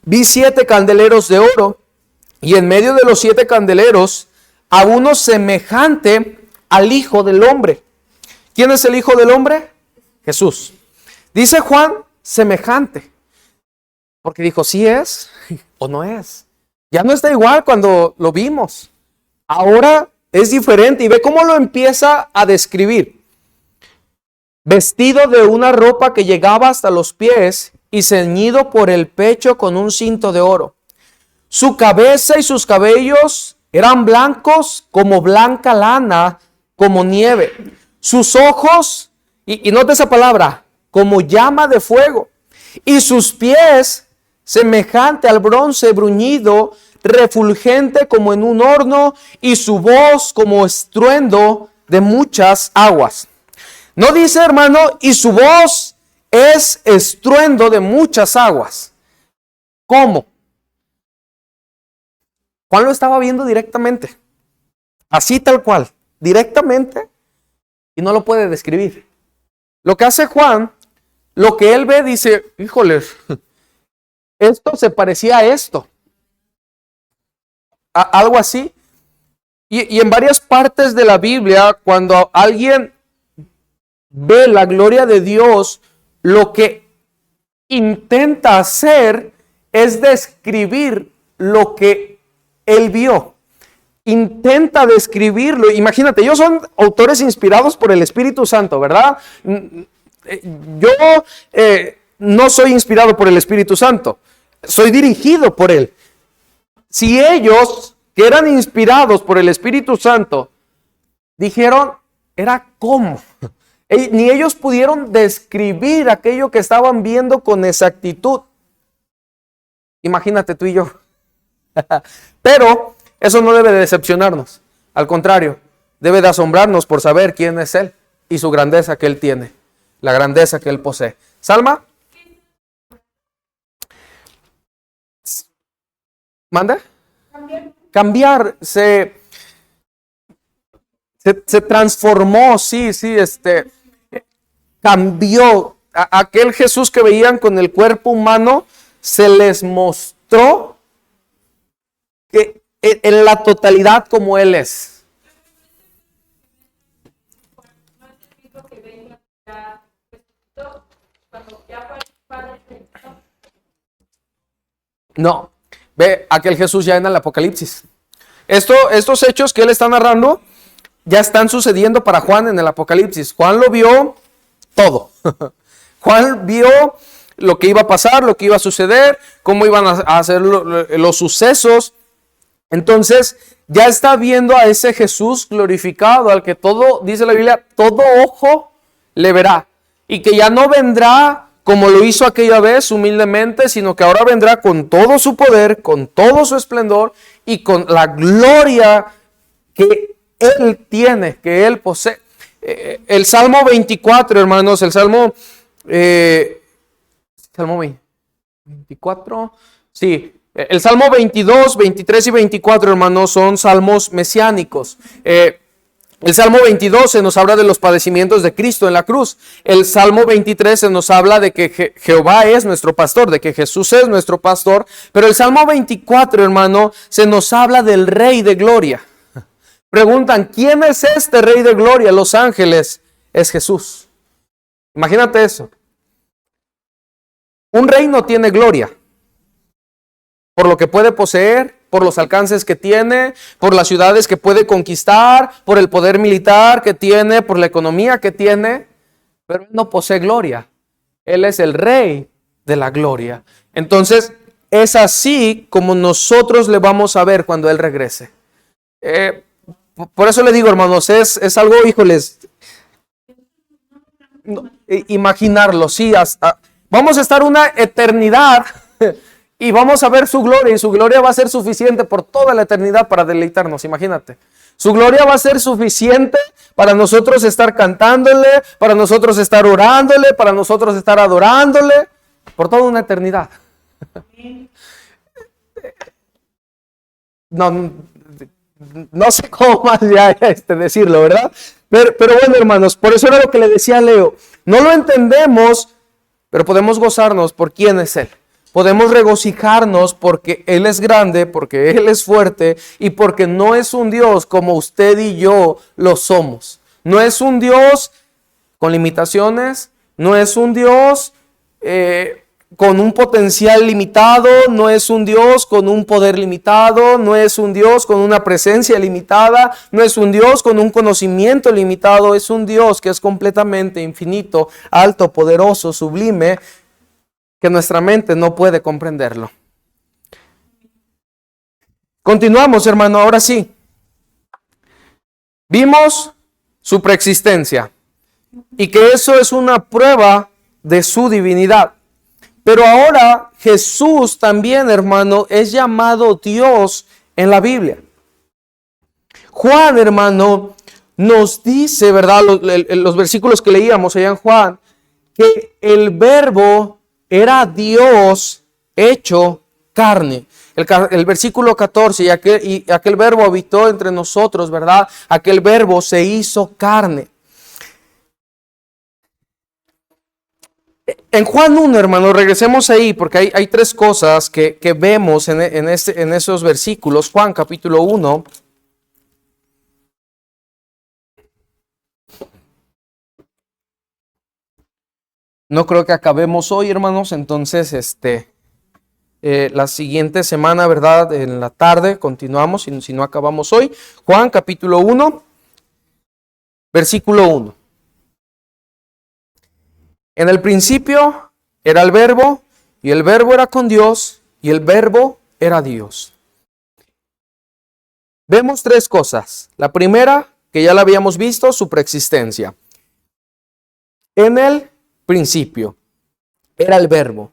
vi 7 candeleros de oro. Y en medio de los 7 candeleros, a uno semejante al Hijo del Hombre. ¿Quién es el Hijo del Hombre? Jesús. Dice Juan, semejante. Porque dijo, ¿sí es o no es? Ya no está igual cuando lo vimos. Ahora es diferente. Y ve cómo lo empieza a describir. Vestido de una ropa que llegaba hasta los pies y ceñido por el pecho con un cinto de oro. Su cabeza y sus cabellos eran blancos como blanca lana, como nieve. Sus ojos, y nota esa palabra, como llama de fuego. Y sus pies, semejante al bronce bruñido, refulgente como en un horno, y su voz como estruendo de muchas aguas. No dice, hermano, y su voz es estruendo de muchas aguas. ¿Cómo? Juan lo estaba viendo directamente, así tal cual, directamente, y no lo puede describir. Lo que hace Juan, lo que él ve, dice, híjoles, esto se parecía a esto, algo así. Y en varias partes de la Biblia, cuando alguien ve la gloria de Dios, lo que intenta hacer es describir lo que él vio. Intenta describirlo. Imagínate, ellos son autores inspirados por el Espíritu Santo, ¿verdad? Yo no soy inspirado por el Espíritu Santo, soy dirigido por él. Si ellos, que eran inspirados por el Espíritu Santo, dijeron, era cómo. Ni ellos pudieron describir aquello que estaban viendo con exactitud. Imagínate tú y yo. Pero eso no debe de decepcionarnos. Al contrario, debe de asombrarnos por saber quién es Él y su grandeza que Él tiene, la grandeza que Él posee. ¿Salma? ¿Manda? Cambiar. Se transformó, sí, cambió. Aquel Jesús que veían con el cuerpo humano, se les mostró que en la totalidad como Él es. No, ve aquel Jesús ya en el Apocalipsis. Estos hechos que él está narrando ya están sucediendo para Juan en el Apocalipsis. Juan lo vio todo. Juan vio lo que iba a pasar, lo que iba a suceder, cómo iban a ser los sucesos. Entonces ya está viendo a ese Jesús glorificado, al que todo, dice la Biblia, todo ojo le verá. Y que ya no vendrá como lo hizo aquella vez humildemente, sino que ahora vendrá con todo su poder, con todo su esplendor y con la gloria que Él tiene, que Él posee. El Salmo 24, hermanos, el Salmo 24, sí, el Salmo 22, 23 y 24, hermanos, son salmos mesiánicos. El Salmo 22 se nos habla de los padecimientos de Cristo en la cruz. El Salmo 23 se nos habla de que Jehová es nuestro pastor, de que Jesús es nuestro pastor. Pero el Salmo 24, hermano, se nos habla del Rey de Gloria. Preguntan, ¿quién es este Rey de Gloria? Los ángeles, es Jesús. Imagínate eso. Un rey no tiene gloria por lo que puede poseer, por los alcances que tiene, por las ciudades que puede conquistar, por el poder militar que tiene, por la economía que tiene, pero él no posee gloria. Él es el Rey de la gloria. Entonces, es así como nosotros le vamos a ver cuando Él regrese. Por eso le digo, hermanos, es algo, híjoles, imaginarlo, sí, vamos a estar una eternidad y vamos a ver su gloria, y su gloria va a ser suficiente por toda la eternidad para deleitarnos, imagínate. Su gloria va a ser suficiente para nosotros estar cantándole, para nosotros estar orándole, para nosotros estar adorándole, por toda una eternidad. No sé cómo más ya decirlo, ¿verdad? Pero bueno, hermanos, por eso era lo que le decía a Leo. No lo entendemos, pero podemos gozarnos por quién es Él. Podemos regocijarnos porque Él es grande, porque Él es fuerte y porque no es un Dios como usted y yo lo somos. No es un Dios con limitaciones, no es un Dios con un potencial limitado, no es un Dios con un poder limitado, no es un Dios con una presencia limitada, no es un Dios con un conocimiento limitado, es un Dios que es completamente infinito, alto, poderoso, sublime, que nuestra mente no puede comprenderlo. Continuamos, hermano, ahora sí. Vimos su preexistencia y que eso es una prueba de su divinidad. Pero ahora Jesús también, hermano, es llamado Dios en la Biblia. Juan, hermano, nos dice, ¿verdad? Los versículos que leíamos allá en Juan, que el verbo era Dios hecho carne. El versículo 14, y aquel verbo habitó entre nosotros, ¿verdad? Aquel verbo se hizo carne. En Juan 1, hermano, regresemos ahí, porque hay tres cosas que vemos en esos versículos. Juan capítulo 1. No creo que acabemos hoy, hermanos, entonces la siguiente semana, ¿verdad? En la tarde continuamos, si no acabamos hoy. Juan capítulo 1, versículo 1. En el principio era el verbo, y el verbo era con Dios, y el verbo era Dios. Vemos tres cosas. La primera, que ya la habíamos visto, su preexistencia. En el principio era el verbo.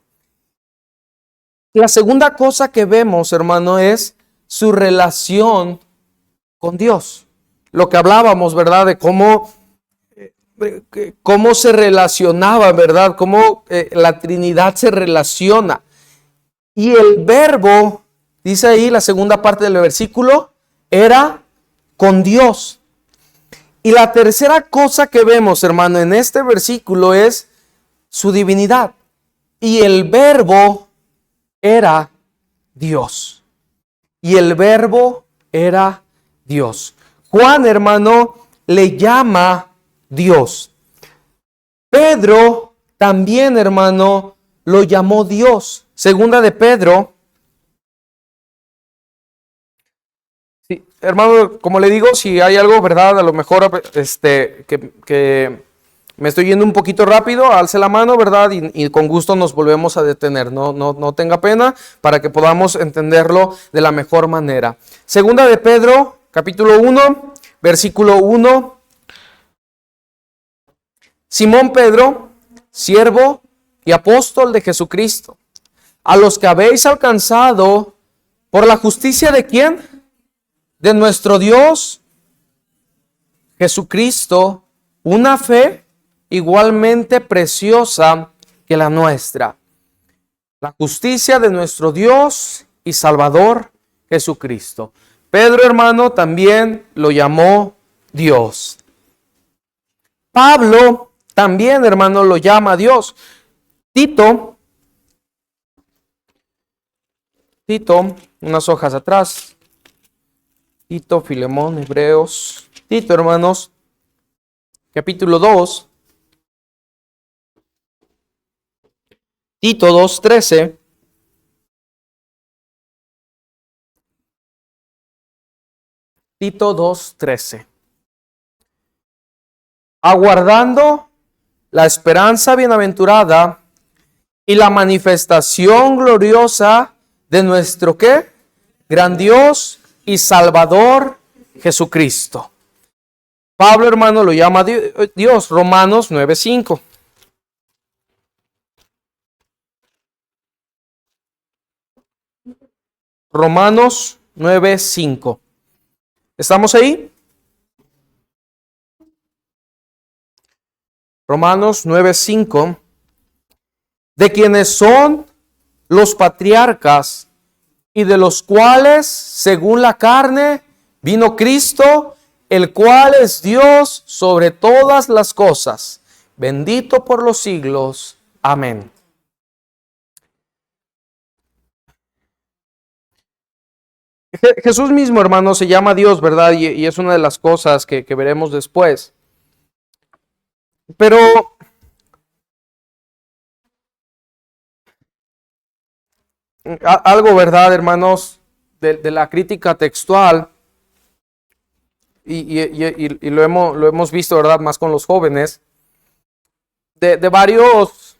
La segunda cosa que vemos, hermano, es su relación con Dios. Lo que hablábamos, ¿verdad? De cómo se relacionaba, ¿verdad? Cómo la Trinidad se relaciona. Y el verbo, dice ahí la segunda parte del versículo, era con Dios. Y la tercera cosa que vemos, hermano, en este versículo es su divinidad. Y el verbo era Dios. Y el verbo era Dios. Juan, hermano, le llama Dios. Pedro también, hermano, lo llamó Dios. Segunda de Pedro. Sí, hermano, como le digo, si hay algo, ¿verdad? A lo mejor que me estoy yendo un poquito rápido, alce la mano, ¿verdad? Y con gusto nos volvemos a detener. No tenga pena, para que podamos entenderlo de la mejor manera. Segunda de Pedro, capítulo 1, versículo 1. Simón Pedro, siervo y apóstol de Jesucristo, a los que habéis alcanzado por la justicia de ¿quién? De nuestro Dios Jesucristo, una fe igualmente preciosa que la nuestra. La justicia de nuestro Dios y Salvador Jesucristo. Pedro, hermano, también lo llamó Dios. Pablo también, hermano, lo llama Dios. Tito, unas hojas atrás. Tito, Filemón, Hebreos. Tito, hermanos, capítulo 2. Tito 2:13. Tito 2:13. Aguardando la esperanza bienaventurada y la manifestación gloriosa de nuestro ¿qué? Gran Dios y Salvador Jesucristo. Pablo, hermano, lo llama Dios. Romanos 9:5. Romanos 9:5. ¿Estamos ahí? Romanos 9:5. De quienes son los patriarcas y de los cuales, según la carne, vino Cristo, el cual es Dios sobre todas las cosas, bendito por los siglos. Amén. Jesús mismo, hermano, se llama Dios, ¿verdad? Y es una de las cosas que veremos después. Pero algo, ¿verdad, hermanos? De la crítica textual, y lo hemos visto, ¿verdad? Más con los jóvenes, de varios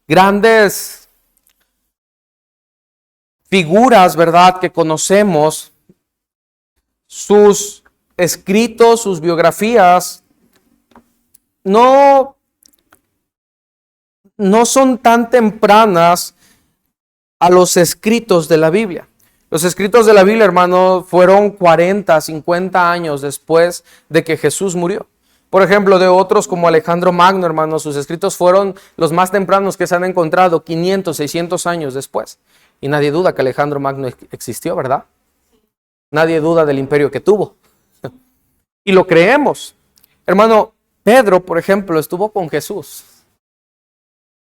grandes figuras, ¿verdad? Que conocemos, sus escritos, sus biografías, no son tan tempranas a los escritos de la Biblia. Los escritos de la Biblia, hermano, fueron 40, 50 años después de que Jesús murió. Por ejemplo, de otros como Alejandro Magno, hermano, sus escritos fueron los más tempranos que se han encontrado 500, 600 años después. Y nadie duda que Alejandro Magno existió, ¿verdad? Nadie duda del imperio que tuvo. Y lo creemos. Hermano, Pedro, por ejemplo, estuvo con Jesús.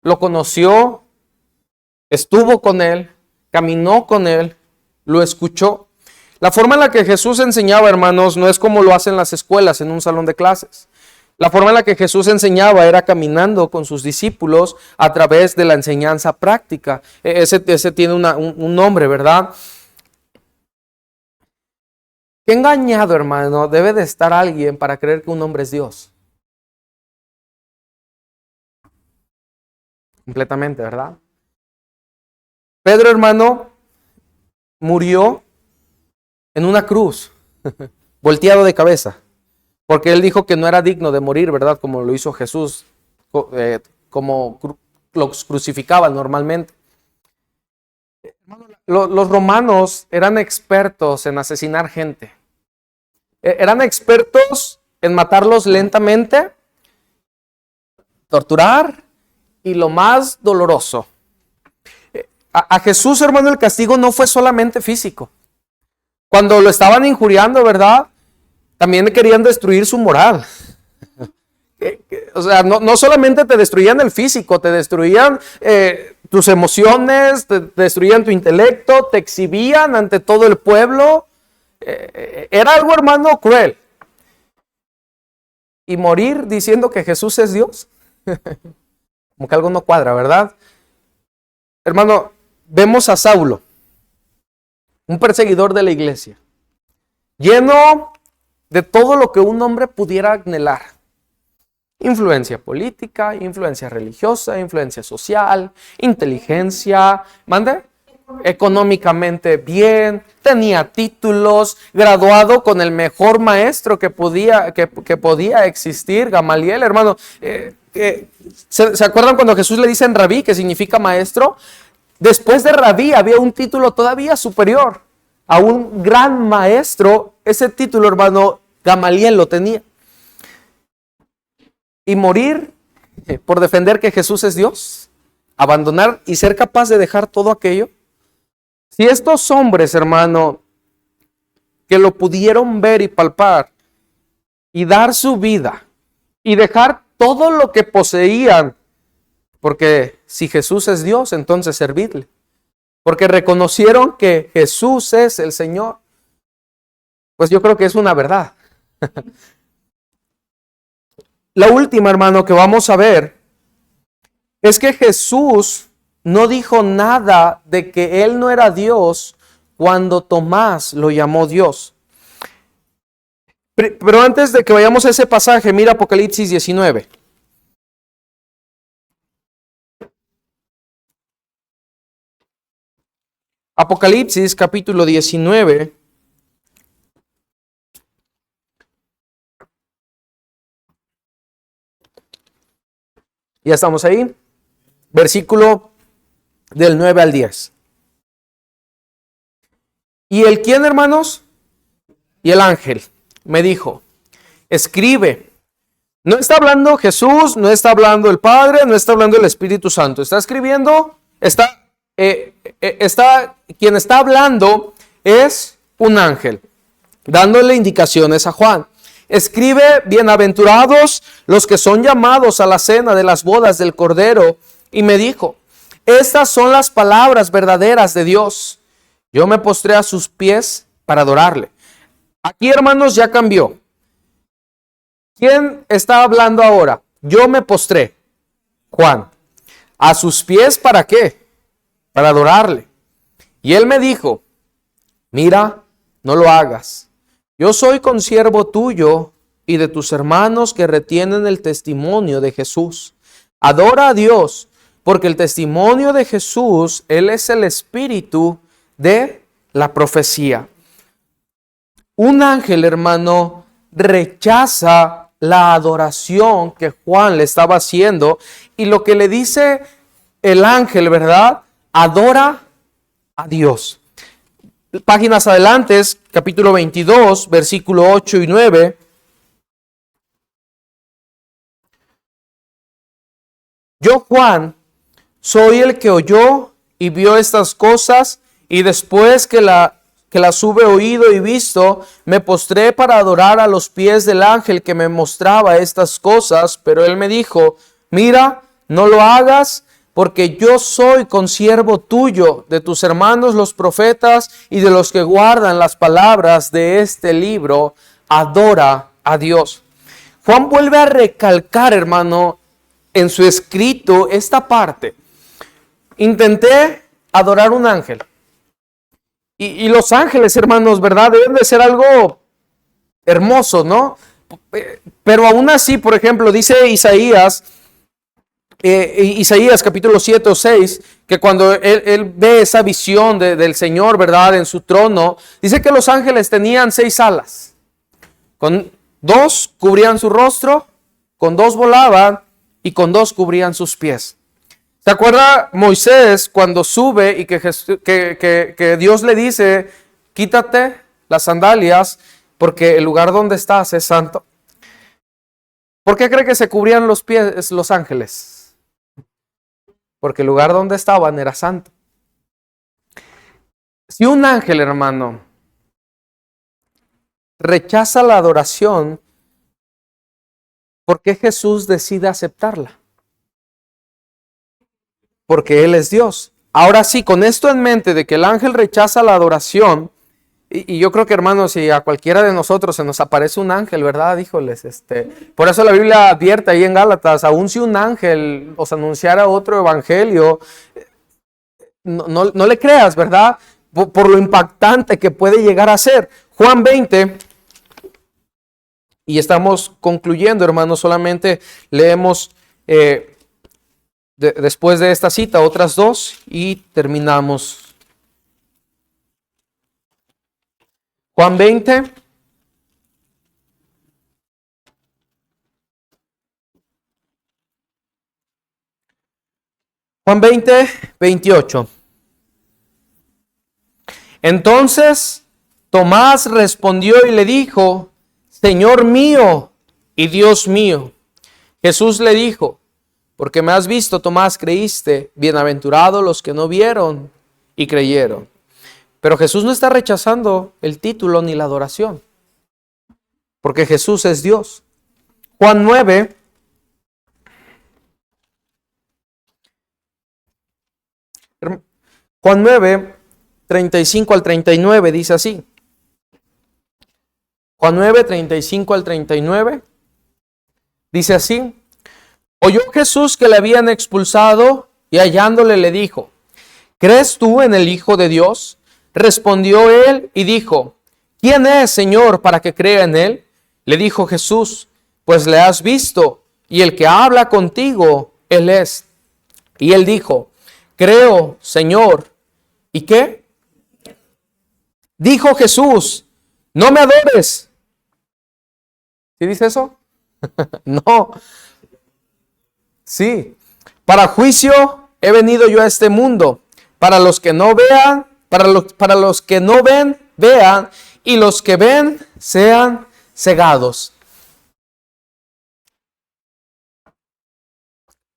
Lo conoció, estuvo con él, caminó con él, lo escuchó. La forma en la que Jesús enseñaba, hermanos, no es como lo hacen las escuelas en un salón de clases. La forma en la que Jesús enseñaba era caminando con sus discípulos a través de la enseñanza práctica. Ese tiene un nombre, ¿verdad? Qué engañado, hermano, debe de estar alguien para creer que un hombre es Dios. Completamente, ¿verdad? Pedro, hermano, murió en una cruz, volteado de cabeza, porque él dijo que no era digno de morir, ¿verdad? Como lo hizo Jesús, como los crucificaban normalmente. Los romanos eran expertos en asesinar gente. Eran expertos en matarlos lentamente, torturar y lo más doloroso. A Jesús, hermano, el castigo no fue solamente físico. Cuando lo estaban injuriando, ¿verdad? También querían destruir su moral. O sea, no solamente te destruían el físico, te destruían tus emociones, te destruían tu intelecto, te exhibían ante todo el pueblo. Era algo, hermano, cruel. Y morir diciendo que Jesús es Dios, como que algo no cuadra, ¿verdad? Hermano, vemos a Saulo, un perseguidor de la iglesia, lleno de todo lo que un hombre pudiera anhelar. Influencia política, influencia religiosa, influencia social, inteligencia, ¿mande? Económicamente bien, tenía títulos, graduado con el mejor maestro que podía existir, Gamaliel, hermano. ¿Se acuerdan cuando Jesús le dicen rabí, que significa maestro? Después de rabí había un título todavía superior a un gran maestro. Ese título, hermano, Gamaliel lo tenía. Y morir por defender que Jesús es Dios, abandonar y ser capaz de dejar todo aquello. Si estos hombres, hermano, que lo pudieron ver y palpar y dar su vida y dejar todo lo que poseían, porque si Jesús es Dios, entonces servidle, porque reconocieron que Jesús es el Señor, pues yo creo que es una verdad. La última, hermano, que vamos a ver es que Jesús no dijo nada de que Él no era Dios cuando Tomás lo llamó Dios. Pero antes de que vayamos a ese pasaje, mira Apocalipsis 19. Apocalipsis capítulo 19. Ya estamos ahí. Versículo del 9 al 10. ¿Y el quién, hermanos? Y el ángel me dijo, escribe. No está hablando Jesús, no está hablando el Padre, no está hablando el Espíritu Santo. Está escribiendo, quien está hablando es un ángel, dándole indicaciones a Juan. Escribe, bienaventurados los que son llamados a la cena de las bodas del Cordero. Y me dijo, estas son las palabras verdaderas de Dios. Yo me postré a sus pies para adorarle. Aquí, hermanos, ya cambió. ¿Quién está hablando ahora? Yo me postré. Juan. ¿A sus pies para qué? Para adorarle. Y él me dijo, mira, no lo hagas. Yo soy consiervo tuyo y de tus hermanos que retienen el testimonio de Jesús. Adora a Dios, porque el testimonio de Jesús, Él es el espíritu de la profecía. Un ángel, hermano, rechaza la adoración que Juan le estaba haciendo, y lo que le dice el ángel, ¿verdad? Adora a Dios. Páginas adelante, capítulo 22, versículo 8 y 9. Yo, Juan, soy el que oyó y vio estas cosas, y después que las hube oído y visto, me postré para adorar a los pies del ángel que me mostraba estas cosas, pero él me dijo, mira, no lo hagas, porque yo soy consiervo tuyo, de tus hermanos los profetas y de los que guardan las palabras de este libro, adora a Dios. Juan vuelve a recalcar, hermano, en su escrito esta parte. Intenté adorar un ángel. Y los ángeles, hermanos, ¿verdad? Deben de ser algo hermoso, ¿no? Pero aún así, por ejemplo, dice Isaías capítulo 7 o 6, que cuando él ve esa visión del Señor, ¿verdad? En su trono, dice que los ángeles tenían 6 alas. Con 2 cubrían su rostro, con 2 volaban y con 2 cubrían sus pies. ¿Se acuerda Moisés cuando sube y que Dios le dice, quítate las sandalias porque el lugar donde estás es santo? ¿Por qué cree que se cubrían los pies los ángeles? Porque el lugar donde estaban era santo. Si un ángel, hermano, rechaza la adoración, ¿por qué Jesús decide aceptarla? Porque Él es Dios. Ahora sí, con esto en mente de que el ángel rechaza la adoración, y yo creo que, hermanos, si a cualquiera de nosotros se nos aparece un ángel, ¿verdad? Híjoles, por eso la Biblia advierte ahí en Gálatas, aun si un ángel os anunciara otro evangelio, no le creas, ¿verdad? Por lo impactante que puede llegar a ser. Juan 20, y estamos concluyendo, hermanos, solamente leemos después de esta cita otras 2 y terminamos. Juan 20. Juan 20, 28. Entonces Tomás respondió y le dijo, Señor mío y Dios mío. Jesús le dijo, porque me has visto, Tomás, creíste. Bienaventurados los que no vieron y creyeron. Pero Jesús no está rechazando el título ni la adoración, porque Jesús es Dios. Juan 9. Juan 9, 35 al 39 dice así. Juan 9, 35 al 39 dice así. Oyó Jesús que le habían expulsado y hallándole le dijo, ¿crees tú en el Hijo de Dios? Respondió él y dijo, ¿quién es, Señor, para que crea en él? Le dijo Jesús, pues le has visto, y el que habla contigo, él es. Y él dijo, creo, Señor. ¿Y qué? Dijo Jesús, no me adores. ¿Sí dice eso? No. Sí. Para juicio he venido yo a este mundo, para los que no vean, para los que no ven, vean, y los que ven sean cegados.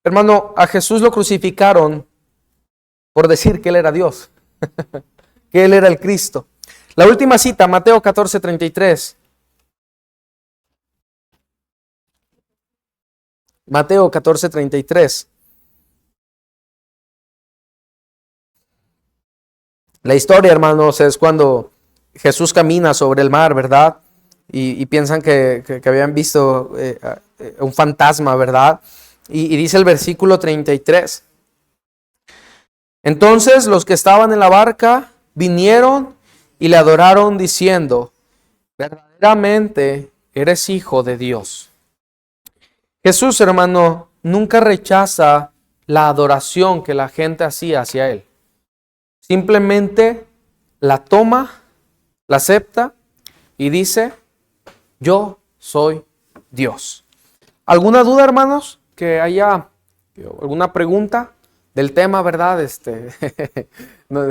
Hermano, a Jesús lo crucificaron por decir que Él era Dios, que Él era el Cristo. La última cita, Mateo 14, 33. Mateo 14, 33. La historia, hermanos, es cuando Jesús camina sobre el mar, ¿verdad? Y piensan que habían visto un fantasma, ¿verdad? Y dice el versículo 33. Entonces los que estaban en la barca vinieron y le adoraron diciendo, verdaderamente eres hijo de Dios. Jesús, hermano, nunca rechaza la adoración que la gente hacía hacia Él. Simplemente la toma, la acepta y dice, yo soy Dios. ¿Alguna duda, hermanos? Que haya alguna pregunta del tema, ¿verdad? No,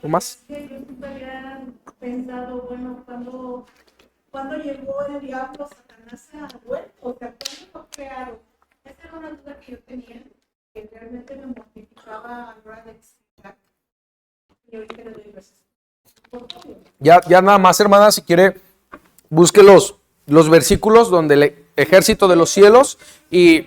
¿o más? Yo siempre había pensado, bueno, cuando llegó el diablo, Satanás se ha vuelto, o sea, ¿cuándo lo crearon? Esa era una duda que yo tenía, que realmente me mortificaba a la hora de Ya nada más, hermana, si quiere, busque los versículos donde el ejército de los cielos y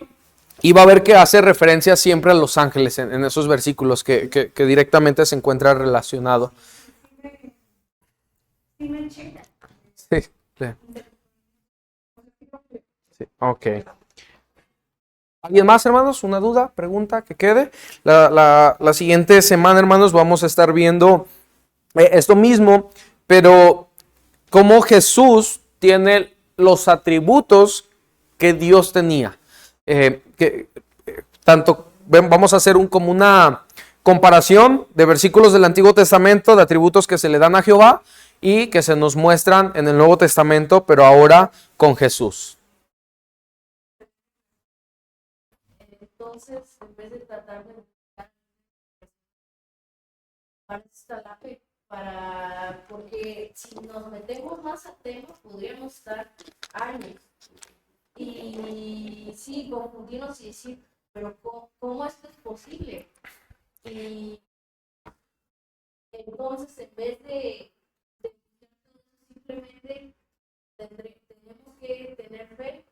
va a ver que hace referencia siempre a los ángeles en esos versículos que directamente se encuentra relacionado. Sí, sí. Sí, ok. ¿Alguien más, hermanos? ¿Una duda, pregunta que quede? La siguiente semana, hermanos, vamos a estar viendo esto mismo, pero cómo Jesús tiene los atributos que Dios tenía. Vamos a hacer como una comparación de versículos del Antiguo Testamento, de atributos que se le dan a Jehová y que se nos muestran en el Nuevo Testamento, pero ahora con Jesús. Entonces, en vez de tratar de buscar para esta la fe, porque si nos metemos más a temas, podríamos estar años. Y sí, confundirnos y decir, pero ¿cómo esto es posible? Y entonces, en vez de simplemente tenemos que tener fe,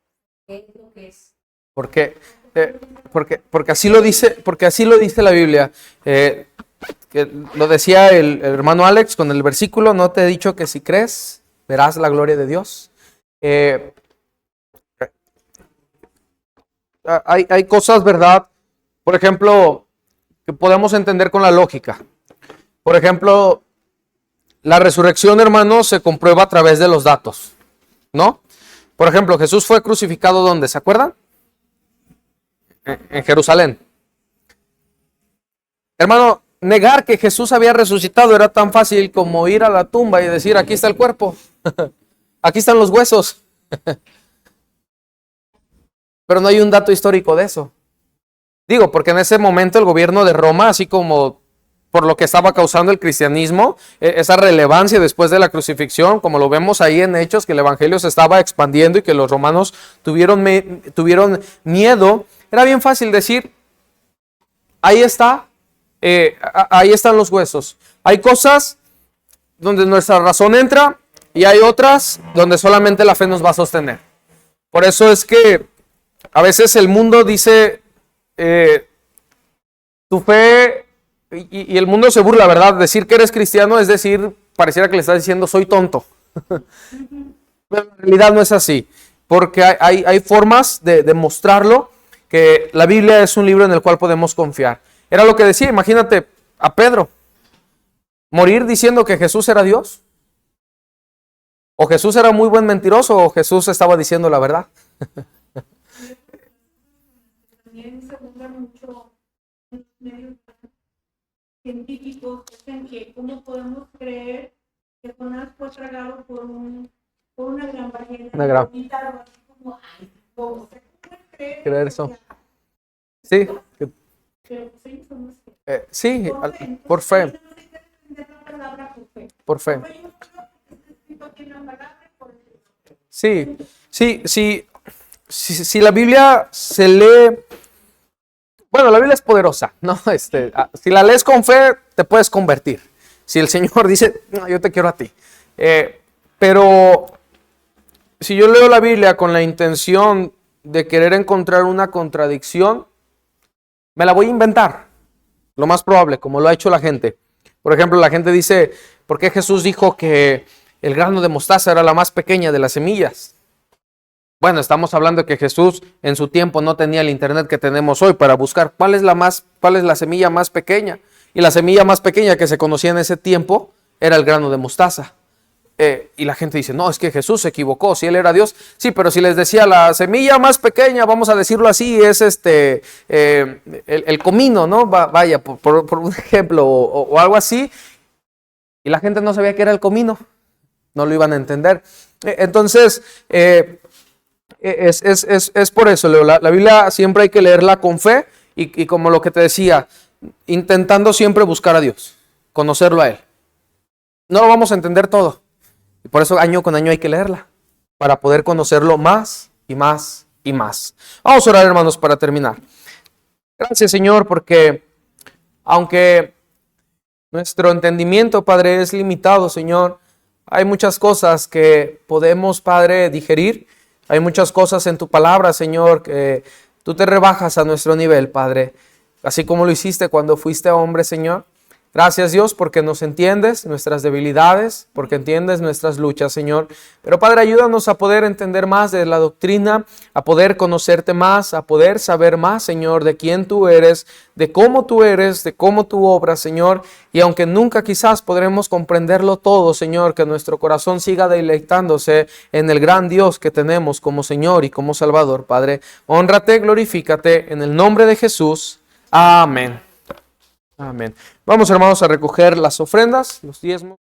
que es lo que es. Porque así lo dice la Biblia. Que lo decía el hermano Alex con el versículo: no te he dicho que si crees, verás la gloria de Dios. Hay cosas, ¿verdad? Por ejemplo, que podemos entender con la lógica. Por ejemplo, la resurrección, hermanos, se comprueba a través de los datos, ¿no? Por ejemplo, Jesús fue crucificado, ¿dónde? ¿Se acuerdan? En Jerusalén. Hermano, negar que Jesús había resucitado era tan fácil como ir a la tumba y decir: aquí está el cuerpo, aquí están los huesos. Pero no hay un dato histórico de eso. Digo, porque en ese momento el gobierno de Roma, así como por lo que estaba causando el cristianismo, esa relevancia después de la crucifixión, como lo vemos ahí en Hechos, que el evangelio se estaba expandiendo y que los romanos tuvieron miedo, era bien fácil decir: ahí está, ahí están los huesos. Hay cosas donde nuestra razón entra y hay otras donde solamente la fe nos va a sostener. Por eso es que a veces el mundo dice, tu fe, y el mundo se burla, ¿verdad? Decir que eres cristiano es decir, pareciera que le estás diciendo: soy tonto. Pero en realidad no es así, porque hay formas de demostrarlo, que la Biblia es un libro en el cual podemos confiar. Era lo que decía, imagínate a Pedro, morir diciendo que Jesús era Dios. O Jesús era muy buen mentiroso, o Jesús estaba diciendo la verdad. También se burla mucho en los medios científicos, dicen que cómo podemos creer que Jonás fue tragado por una gran ballena. Una gran. Así como, ay, ¿cómo se puede Creer eso? Sí. Pero sí, somos Sí, por fe. Por fe. Sí, sí, sí. Si la Biblia se lee, bueno, la Biblia es poderosa, ¿no? Si la lees con fe, te puedes convertir. Si el Señor dice: no, yo te quiero a ti. Pero si yo leo la Biblia con la intención de querer encontrar una contradicción, me la voy a inventar, lo más probable, como lo ha hecho la gente. Por ejemplo, la gente dice: ¿por qué Jesús dijo que el grano de mostaza era la más pequeña de las semillas? Bueno, estamos hablando de que Jesús en su tiempo no tenía el internet que tenemos hoy para buscar cuál es la semilla más pequeña. Y la semilla más pequeña que se conocía en ese tiempo era el grano de mostaza. Y la gente dice: no, es que Jesús se equivocó, si él era Dios. Sí, pero si les decía la semilla más pequeña, vamos a decirlo así, es el comino, ¿no? Vaya, por un ejemplo, o algo así. Y la gente no sabía qué era el comino. No lo iban a entender. Entonces, es por eso, Leo. La Biblia siempre hay que leerla con fe y como lo que te decía, intentando siempre buscar a Dios, conocerlo a Él. No lo vamos a entender todo. Y por eso año con año hay que leerla, para poder conocerlo más y más y más. Vamos a orar, hermanos, para terminar. Gracias, Señor, porque aunque nuestro entendimiento, Padre, es limitado, Señor, Hay muchas cosas que podemos, Padre, digerir. Hay muchas cosas en tu palabra, Señor, que tú te rebajas a nuestro nivel, Padre. Así como lo hiciste cuando fuiste hombre, Señor. Gracias, Dios, porque nos entiendes nuestras debilidades, porque entiendes nuestras luchas, Señor. Pero, Padre, ayúdanos a poder entender más de la doctrina, a poder conocerte más, a poder saber más, Señor, de quién tú eres, de cómo tú obras, Señor. Y aunque nunca quizás podremos comprenderlo todo, Señor, que nuestro corazón siga deleitándose en el gran Dios que tenemos como Señor y como Salvador, Padre. Hónrate, glorifícate, en el nombre de Jesús. Amén. Amén. Vamos, hermanos, a recoger las ofrendas, los diezmos.